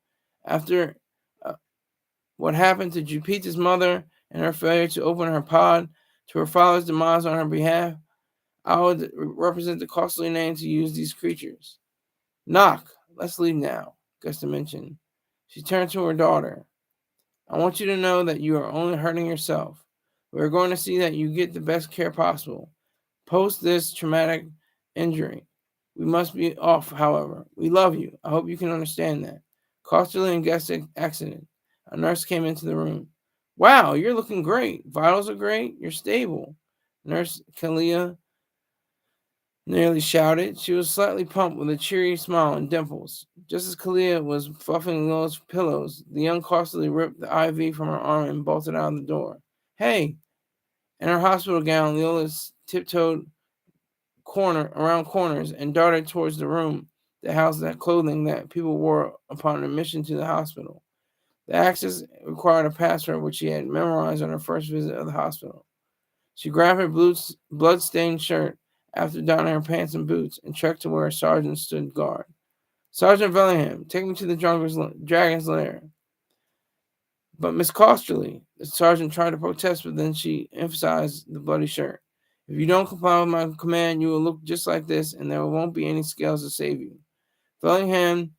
After what happened to Jupita's mother and her failure to open her pod to her father's demise on her behalf, I would represent the costly name to use these creatures. Knock. Let's leave now, Gesta mentioned. She turned to her daughter. I want you to know that you are only hurting yourself. We are going to see that you get the best care possible. Post this traumatic injury. We must be off, however. We love you. I hope you can understand that. Cautiously and Gesta exited. A nurse came into the room. Wow, you're looking great. Vitals are great. You're stable. Nurse Kalia nearly shouted. She was slightly plump with a cheery smile and dimples. Just as Kalia was fluffing Leola's pillows, the young Costly ripped the IV from her arm and bolted out the door. Hey! In her hospital gown, Leola tiptoed around corners and darted towards the room that housed that clothing that people wore upon admission to the hospital. The access required a password which she had memorized on her first visit of the hospital. She grabbed her blood-stained shirt after donning her pants and boots and trekked to where a sergeant stood guard. Sergeant Bellingham, take me to the dragon's lair. But Miss Costerly, the sergeant tried to protest, but then she emphasized the bloody shirt. If you don't comply with my command, you will look just like this, and there won't be any scales to save you. Bellingham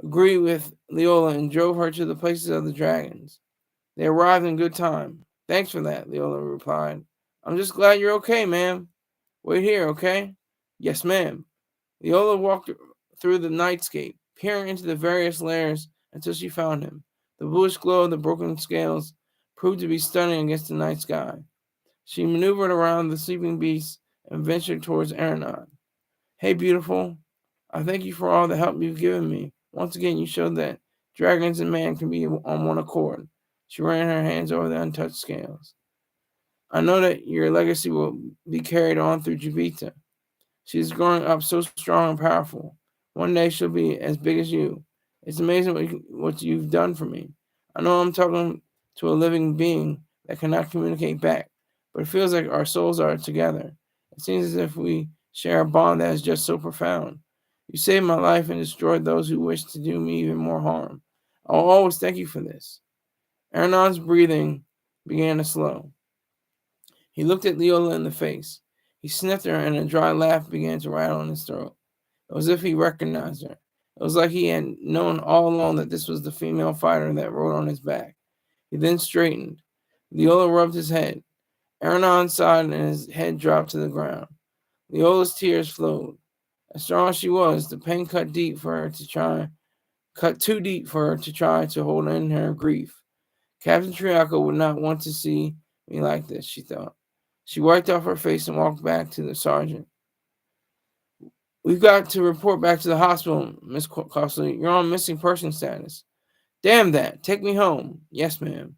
agreed with Leola and drove her to the places of the dragons. They arrived in good time. Thanks for that, Leola replied. I'm just glad you're okay, ma'am. Wait here, okay? Yes, ma'am. Leola walked through the nightscape, peering into the various lairs until she found him. The bluish glow of the broken scales proved to be stunning against the night sky. She maneuvered around the sleeping beast and ventured towards Aranon. Hey, beautiful. I thank you for all the help you've given me. Once again, you showed that dragons and man can be on one accord. She ran her hands over the untouched scales. I know that your legacy will be carried on through Jupiter. She's growing up so strong and powerful. One day she'll be as big as you. It's amazing what you've done for me. I know I'm talking to a living being that cannot communicate back, but it feels like our souls are together. It seems as if we share a bond that is just so profound. You saved my life and destroyed those who wish to do me even more harm. I'll always thank you for this. Arnon's breathing began to slow. He looked at Leola in the face. He sniffed her, and a dry laugh began to rattle in his throat. It was as if he recognized her. It was like he had known all along that this was the female fighter that rode on his back. He then straightened. Leola rubbed his head. Aranon sighed, and his head dropped to the ground. Leola's tears flowed. As strong as she was, the pain cut too deep for her to try to hold in her grief. Captain Triaco would not want to see me like this, she thought. She wiped off her face and walked back to the sergeant. We've got to report back to the hospital, Miss Costley. You're on missing person status. Damn that. Take me home. Yes, ma'am.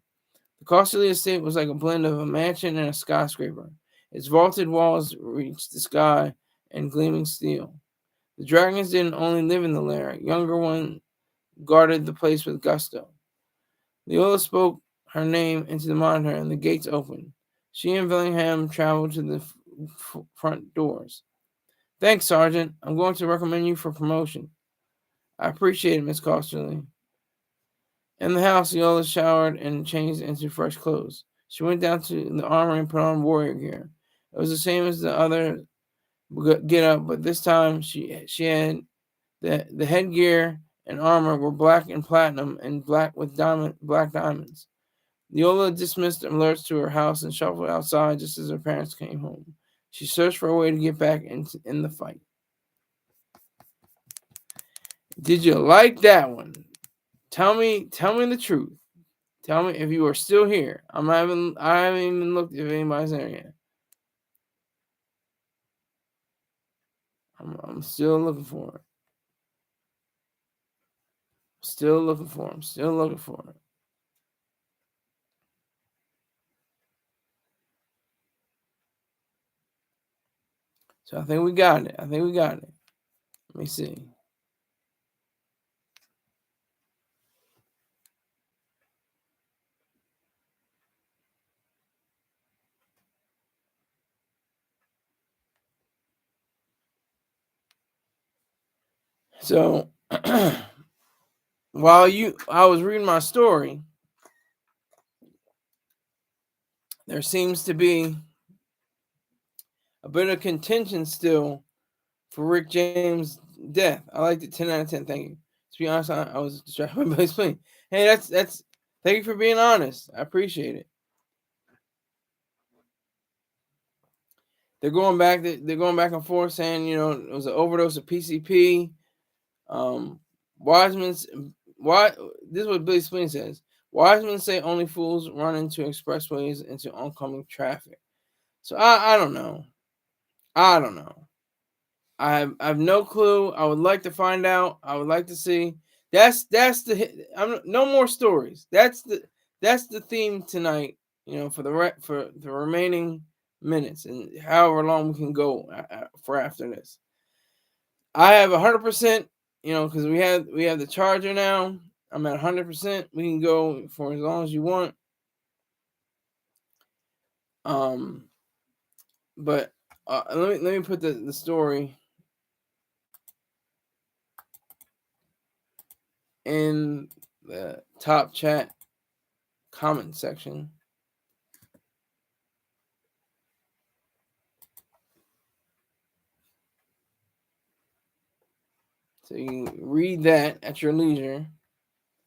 The Costley estate was like a blend of a mansion and a skyscraper. Its vaulted walls reached the sky and gleaming steel. The dragons didn't only live in the lair. A younger one guarded the place with gusto. Leola spoke her name into the monitor and the gates opened. She and Bellingham traveled to the front doors. Thanks, Sergeant. I'm going to recommend you for promotion. I appreciate it, Miss Costerly. In the house, Leola showered and changed into fresh clothes. She went down to the armory and put on warrior gear. It was the same as the other get up, but this time she had the headgear and armor were black and platinum and black with black diamonds. Leola dismissed alerts to her house and shuffled outside just as her parents came home. She searched for a way to get back in the fight. Did you like that one? Tell me the truth. Tell me if you are still here. I haven't even looked if anybody's there yet. I'm still looking for it. Still looking for him. Still looking for it. So I think we got it. Let me see. So while I was reading my story, there seems to be a bit of contention still for Rick James' death. I liked it 10 out of 10. Thank you. To be honest, I was distracted by explaining. Hey, that's thank you for being honest. I appreciate it. They're going back and forth saying, it was an overdose of PCP. This is what Billy Spleen says. Wise men say only fools run into expressways into oncoming traffic. So I don't know. I don't know. I have no clue. I would like to find out. I would like to see. That's the. No more stories. That's the theme tonight. For the remaining minutes and however long we can go for after this. I have 100%. Because we have the charger now. I'm at 100%. We can go for as long as you want. But let me put the story in the top chat comment section. So you can read that at your leisure.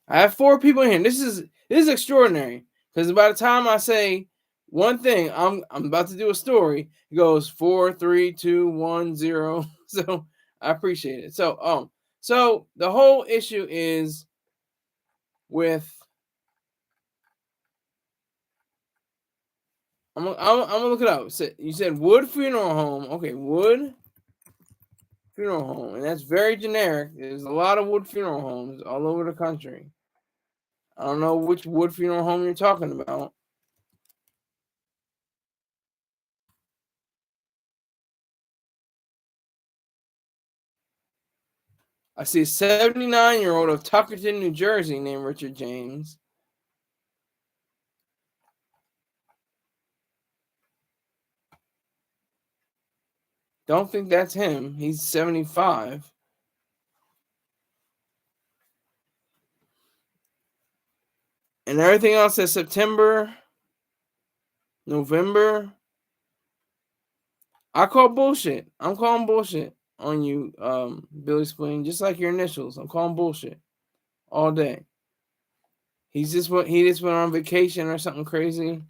I have 4 people in here. This is extraordinary because by the time I say one thing, I'm about to do a story. It goes 4, 3, 2, 1, 0. So I appreciate it. So so the whole issue is with. I'm gonna look it up. You said Wood Funeral Home. Okay, Wood Funeral Home, and that's very generic. There's a lot of Wood Funeral Homes all over the country. I don't know which Wood Funeral Home you're talking about. I see a 79-year-old of Tuckerton, New Jersey, named Richard James. Don't think that's him. He's 75. And everything else says September, November. I call bullshit. I'm calling bullshit on you, Billy Spleen, just like your initials. I'm calling bullshit all day. He just went on vacation or something crazy.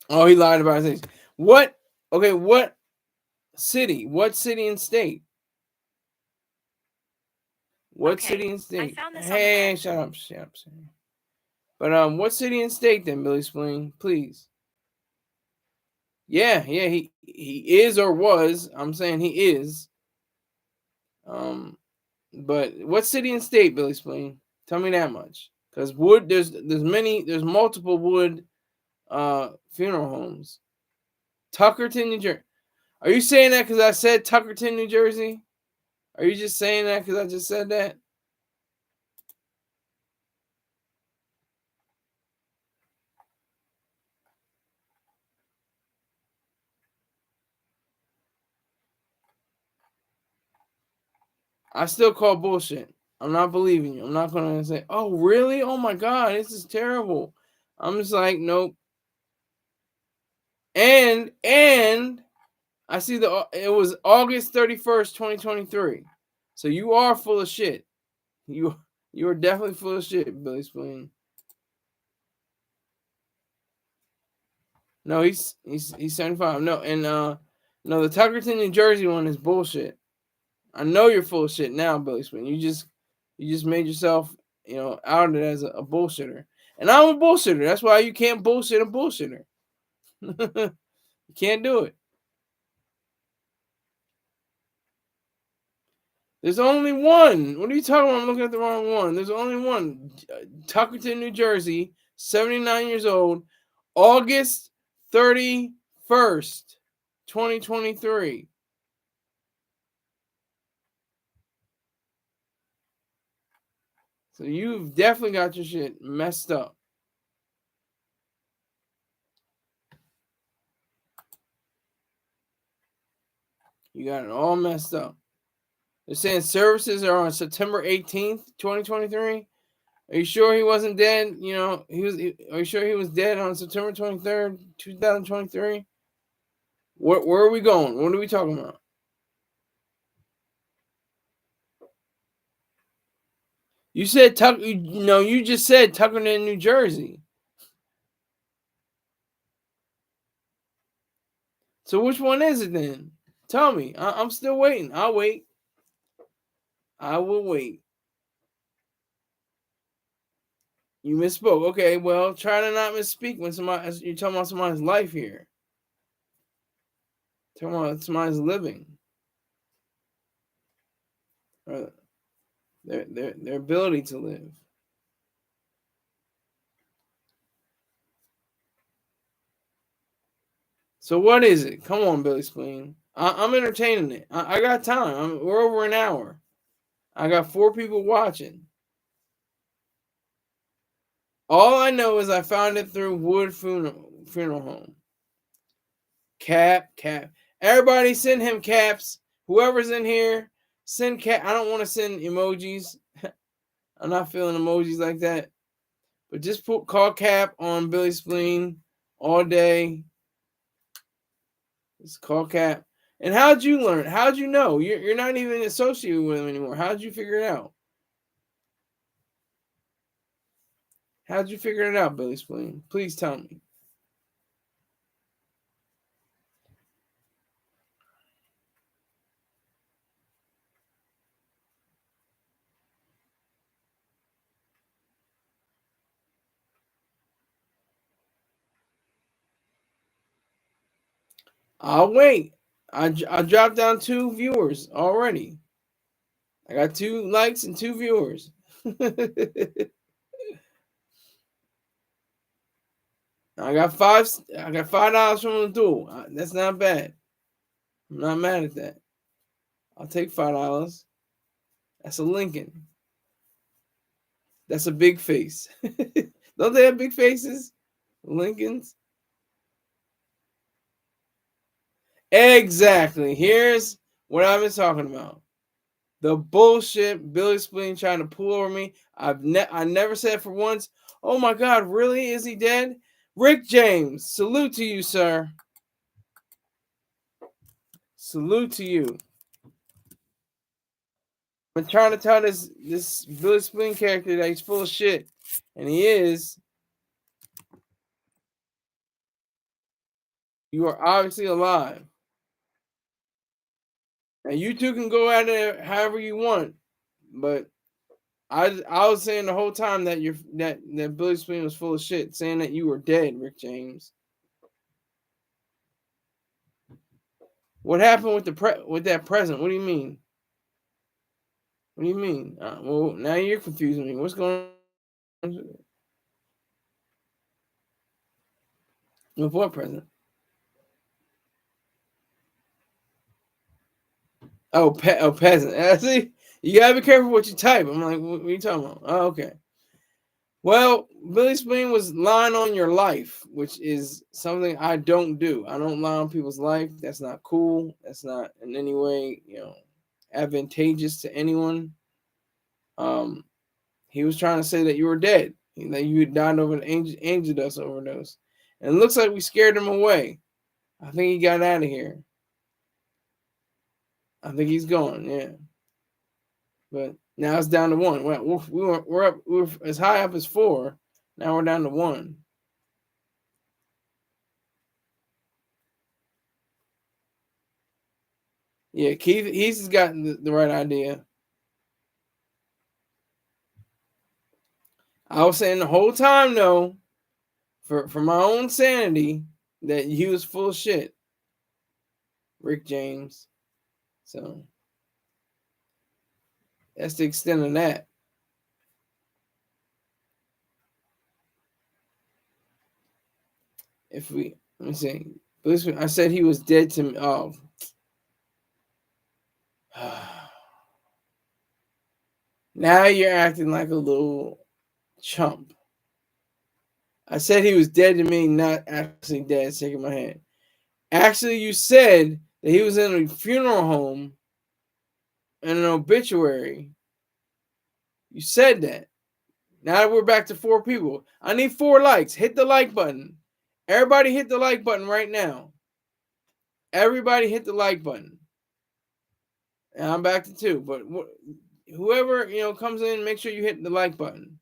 Oh, he lied about his age. What? Okay, what city? What city and state? What city and state? Hey, shut up. But what city and state then, Billy Spleen? Please. Yeah, he is or was. I'm saying he is. But what city and state, Billy Spleen? Tell me that much. Because Wood, there's multiple Wood funeral homes. Tuckerton, New Jersey. Are you saying that because I said Tuckerton, New Jersey? Are you just saying that because I just said that? I still call bullshit. I'm not believing you. I'm not going to say, oh, really? Oh, my God, this is terrible. I'm just like, nope. And I see it was August 31st, 2023. So you are full of shit. You are definitely full of shit, Billy Spleen. No, he's 75. No, and no, the Tuckerton, New Jersey one is bullshit. I know you're full of shit now, Billy Spleen. You just made yourself, outed as a bullshitter. And I'm a bullshitter. That's why you can't bullshit a bullshitter. You can't do it. There's only one. What are you talking about? I'm looking at the wrong one. There's only one. Tuckerton, New Jersey, 79 years old, August 31st, 2023. So you've definitely got your shit messed up. You got it all messed up. They're saying services are on September 18th, 2023. Are you sure he wasn't dead? Are you sure he was dead on September 23rd, 2023? Where are we going? What are we talking about? You said you just said Tuckerton, New Jersey. So which one is it then? Tell me. I'm still waiting. I'll wait. I will wait. You misspoke. Okay, well, try to not misspeak when you're talking about somebody's life here. Talking about somebody's living. Or their ability to live. So what is it? Come on, Billy Spleen. I'm entertaining it. I got time. We're over an hour. I got 4 people watching. All I know is I found it through Wood Funeral Home. Cap. Everybody send him caps. Whoever's in here, send cap. I don't want to send emojis. I'm not feeling emojis like that. But just call cap on Billy Spleen all day. Just call cap. And how'd you learn? How'd you know? You're not even associated with him anymore. How'd you figure it out? How'd you figure it out, Billy Spleen? Please tell me. I'll wait. I dropped down 2 viewers already. I got 2 likes and 2 viewers. I got $5 from the duel. That's not bad. I'm not mad at that. I'll take $5. That's a Lincoln. That's a big face. Don't they have big faces? Lincolns? Exactly. Here's what I've been talking about. The bullshit Billy Spleen trying to pull over me. I never said for once, oh my God, really? Is he dead? Rick James, salute to you, sir. Salute to you. I'm trying to tell this Billy Spleen character that he's full of shit. And he is. You are obviously alive. And you two can go at it however you want. But I was saying the whole time that that Billy Spleen was full of shit, saying that you were dead, Rick James. What happened with that present? What do you mean? What do you mean? Well, now you're confusing me. What's going on with what present? Peasant. See, you gotta be careful what you type. I'm like, what are you talking about? Oh, okay. Well, Billy Spleen was lying on your life, which is something I don't do. I don't lie on people's life. That's not cool. That's not in any way, advantageous to anyone. He was trying to say that you were dead, that you died over an angel dust overdose, and it looks like we scared him away. I think he got out of here. I think he's gone. Yeah, but now it's down to 1. Well, we're up. We were as high up as 4. Now we're down to 1. Yeah, Keith, he's gotten the right idea. I was saying the whole time, though, for my own sanity, that he was full of shit. Rick James. So that's the extent of that. Let me see. I said he was dead to me. Oh. Now you're acting like a little chump. I said he was dead to me, not actually dead, shaking my head. Actually, you said that he was in a funeral home and an obituary. You said that. Now we're back to 4 people. I need 4 likes. Hit the like button. Everybody hit the like button right now. Everybody hit the like button. And I'm back to 2. But whoever comes in, make sure you hit the like button.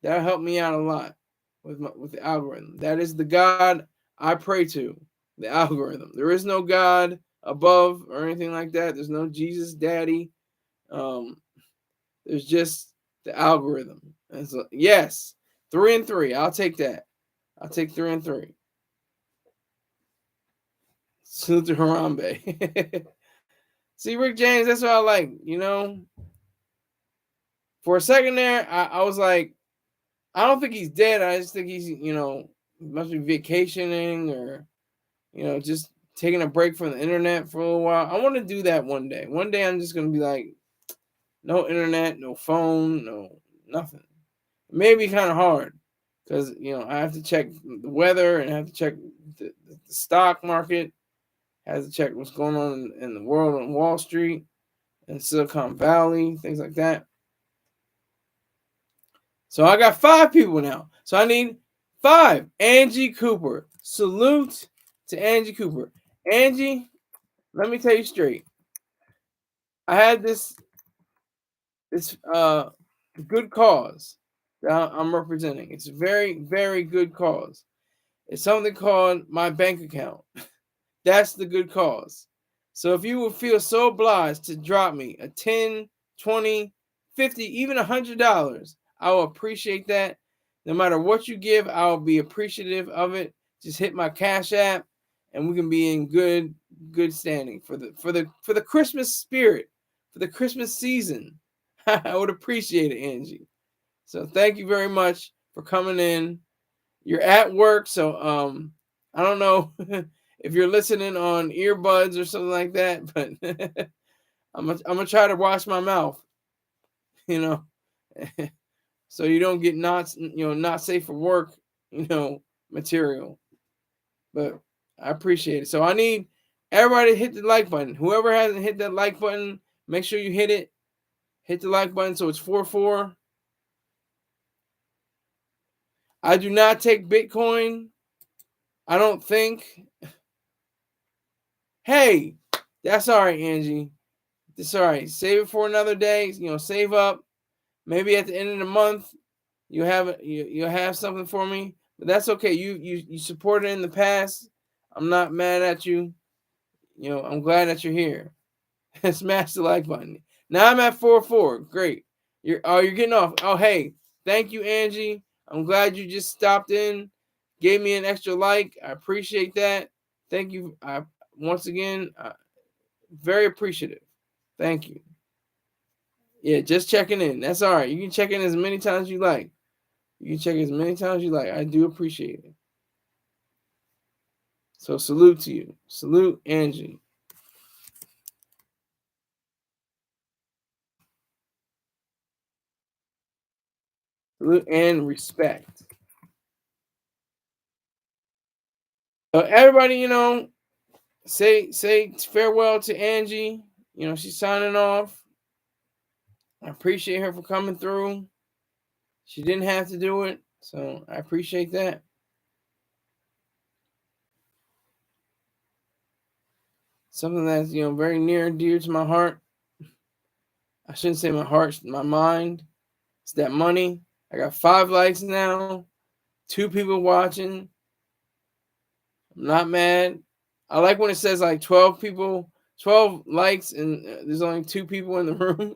That'll help me out a lot with the algorithm. That is the God I pray to. The algorithm. There is no God above or anything like that. There's no Jesus Daddy. There's just the algorithm. And so, yes, 3 and 3. I'll take that. I'll take 3 and 3. Salute to Harambe. See, Rick James, that's what I like. For a second there, I was like, I don't think he's dead. I just think he's, must be vacationing or, just taking a break from the internet for a little while. I want to do that one day. One day I'm just going to be like, no internet, no phone, no nothing. It may be kind of hard because, I have to check the weather and I have to check the stock market. I have to check what's going on in the world on Wall Street and Silicon Valley, things like that. So I got 5 people now. So I need 5. Angie Cooper. Salute to Angie Cooper. Angie, let me tell you straight. I had this good cause that I'm representing. It's a very, very good cause. It's something called my bank account. That's the good cause. So if you would feel so obliged to drop me a 10, 20, 50, even $100, I will appreciate that. No matter what you give, I'll be appreciative of it. Just hit my Cash App and we can be in good standing for the Christmas spirit, for the Christmas season. I would appreciate it, Angie. So thank you very much for coming in. You're at work, so I don't know if you're listening on earbuds or something like that, but I'm gonna try to wash my mouth, so you don't get not safe for work, material. But I appreciate it. So I need everybody to hit the like button. Whoever hasn't hit that like button, make sure you hit it. Hit the like button so it's 4-4. I do not take Bitcoin. I don't think. Hey, that's all right, Angie. It's all right. Save it for another day. Save up. Maybe at the end of the month, you have something for me. But that's okay. You supported in the past. I'm not mad at you. I'm glad that you're here. Smash the like button. Now I'm at 4-4. Great. You're getting off. Oh, hey, thank you, Angie. I'm glad you just stopped in, gave me an extra like. I appreciate that. Thank you. Once again, very appreciative. Thank you. Yeah, just checking in. That's all right. You can check in as many times as you like. You can check as many times as you like. I do appreciate it. So salute to you. Salute, Angie. Salute and respect. So everybody, say farewell to Angie. She's signing off. I appreciate her for coming through. She didn't have to do it, so I appreciate that. Something that's very near and dear to my heart. I shouldn't say my heart, my mind. It's that money. I got 5 likes now, 2 people watching. I'm not mad. I like when it says like 12 people, 12 likes, and there's only 2 people in the room.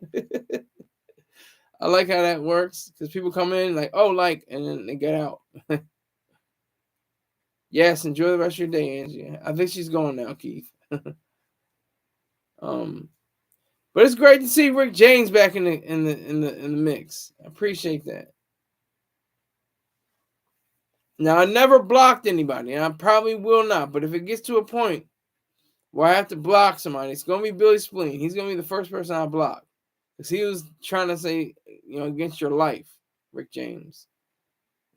I like how that works because people come in like, oh, like, and then they get out. Yes, enjoy the rest of your day, Angie. I think she's going now, Keith. But it's great to see Rick James back in the mix. I appreciate that. Now I never blocked anybody, and I probably will not. But if it gets to a point where I have to block somebody, it's gonna be Billy Spleen. He's gonna be the first person I block because he was trying to say, against your life, Rick James.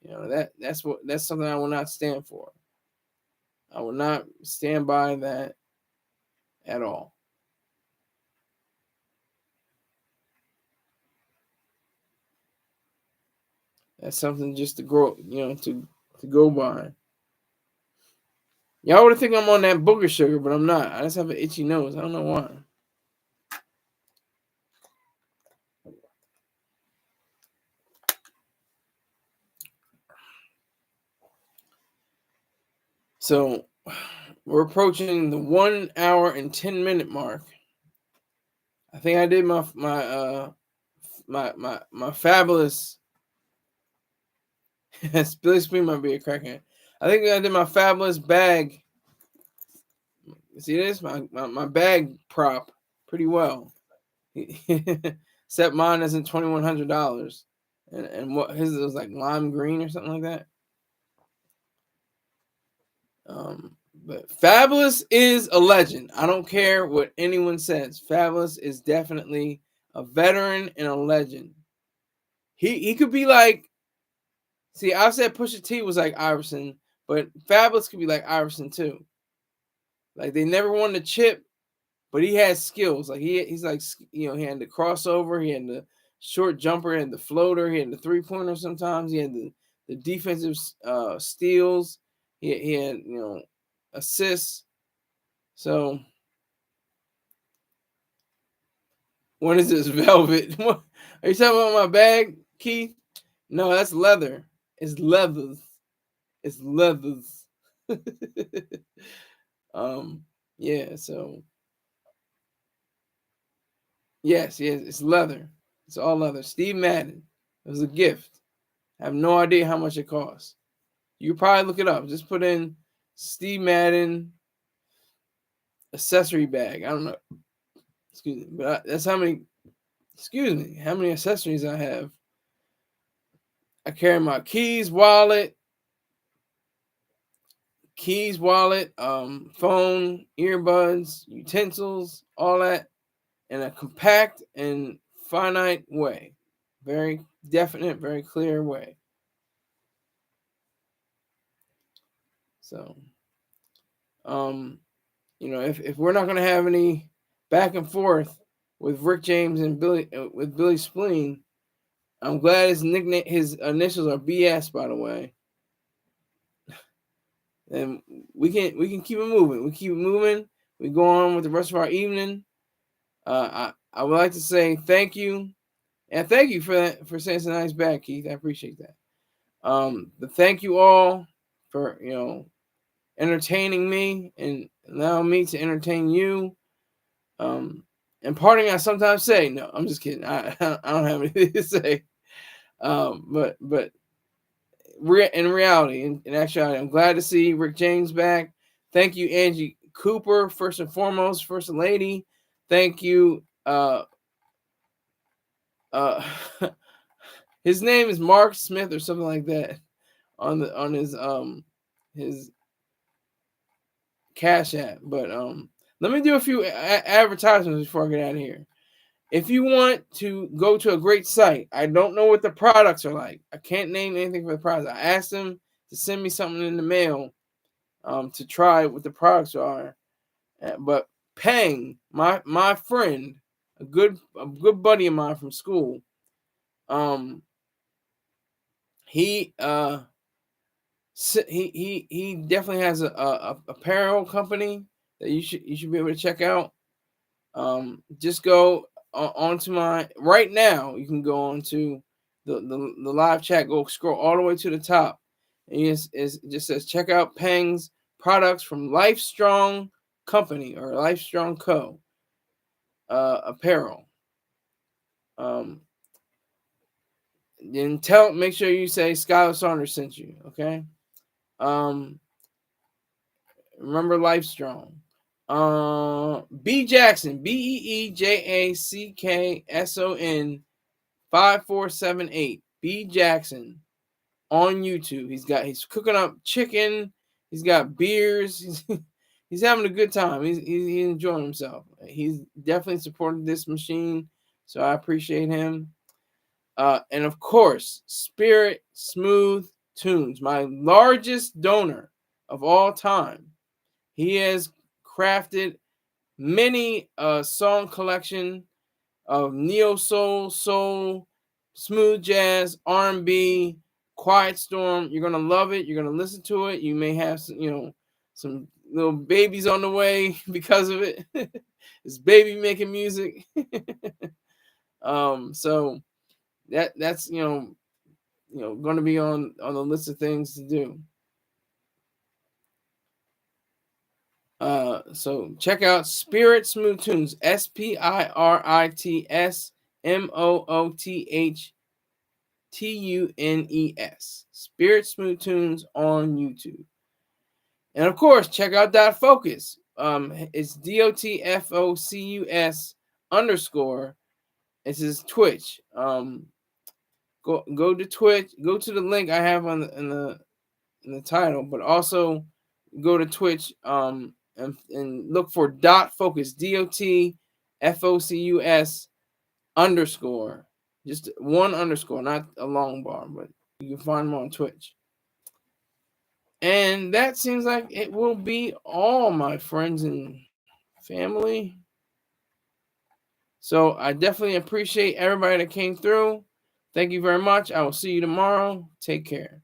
That's something I will not stand for. I will not stand by that at all. That's something just to grow, to go by. Y'all would think I'm on that booger sugar, but I'm not. I just have an itchy nose. I don't know why. So we're approaching the 1 hour and 10 minute mark. I think I did my Fabolous. Billy Spring might be a crackhead. I think I did my Fabolous bag. See this? My bag prop pretty well. Except mine isn't $2,100. And what his was like lime green or something like that. But Fabolous is a legend. I don't care what anyone says. Fabolous is definitely a veteran and a legend. He could be like, see, I said Pusha T was like Iverson, but Fabolous could be like Iverson too. Like they never won the chip, but he has skills. Like he's like, he had the crossover, he had the short jumper, he had the floater, he had the 3-pointer. Sometimes he had the defensive steals. He had assists. So what is this velvet? What, are you talking about my bag, Keith? No, that's leather. It's leathers. It's leathers. Yeah, so yes, it's leather. It's all leather. Steve Madden. It was a gift. I have no idea how much it costs. You probably look it up. Just put in Steve Madden accessory bag. I don't know. Excuse me, but that's how many. Excuse me, how many accessories I have. I carry my keys, wallet, phone, earbuds, utensils, all that in a compact and finite way. Very definite, very clear way. So, if we're not going to have any back and forth with Rick James and Billy Spleen, I'm glad his initials are BS, by the way. And we can keep it moving. We keep it moving. We go on with the rest of our evening. I would like to say thank you, and thank you for saying some nice back, Keith. I appreciate that. But thank you all for entertaining me and allowing me to entertain you. And parting, I sometimes say, no, I'm just kidding. I don't have anything to say. But in reality, in actuality, I'm glad to see Rick James back. Thank you, Angie Cooper, first and foremost, First Lady. Thank you. His name is Mark Smith or something like that on his Cash App. But let me do a few advertisements before I get out of here. If you want to go to a great site, I don't know what the products are like. I can't name anything for the products. I asked them to send me something in the mail to try what the products are. But Pang, my friend, a good buddy of mine from school, he definitely has a apparel company that you should be able to check out. Just go onto my right now. You can go onto the live chat. Go scroll all the way to the top, and it just says check out Pang's products from Lifestrong Company or LIFESTRONGCO apparel. Then make sure you say Skyler Saunders sent you. Okay. Remember Lifestrong. B Jackson, BEEJACKSON 5478. B Jackson on YouTube. He's cooking up chicken. He's got beers. He's having a good time. He's enjoying himself. He's definitely supported this machine, so I appreciate him. And of course, Spirit Smooth Tunes, my largest donor of all time. He has crafted many song collection of neo soul, smooth jazz, R&B, Quiet Storm. You're gonna love it. You're gonna listen to it. You may have some little babies on the way because of it. It's baby making music. So that's going to be on the list of things to do. So check out Spirit Smooth Tunes, SPIRITSMOOTHTUNES, Spirit Smooth Tunes on YouTube. And of course, check out Dot Focus. It's DOTFOCUS _ It's his Twitch. Go to Twitch. Go to the link I have on in the title, but also go to Twitch and look for Dot Focus, DOTFOCUS _ just one underscore, not a long bar, but you can find them on Twitch. And that seems like it will be all, my friends and family. So I definitely appreciate everybody that came through. Thank you very much. I will see you tomorrow. Take care.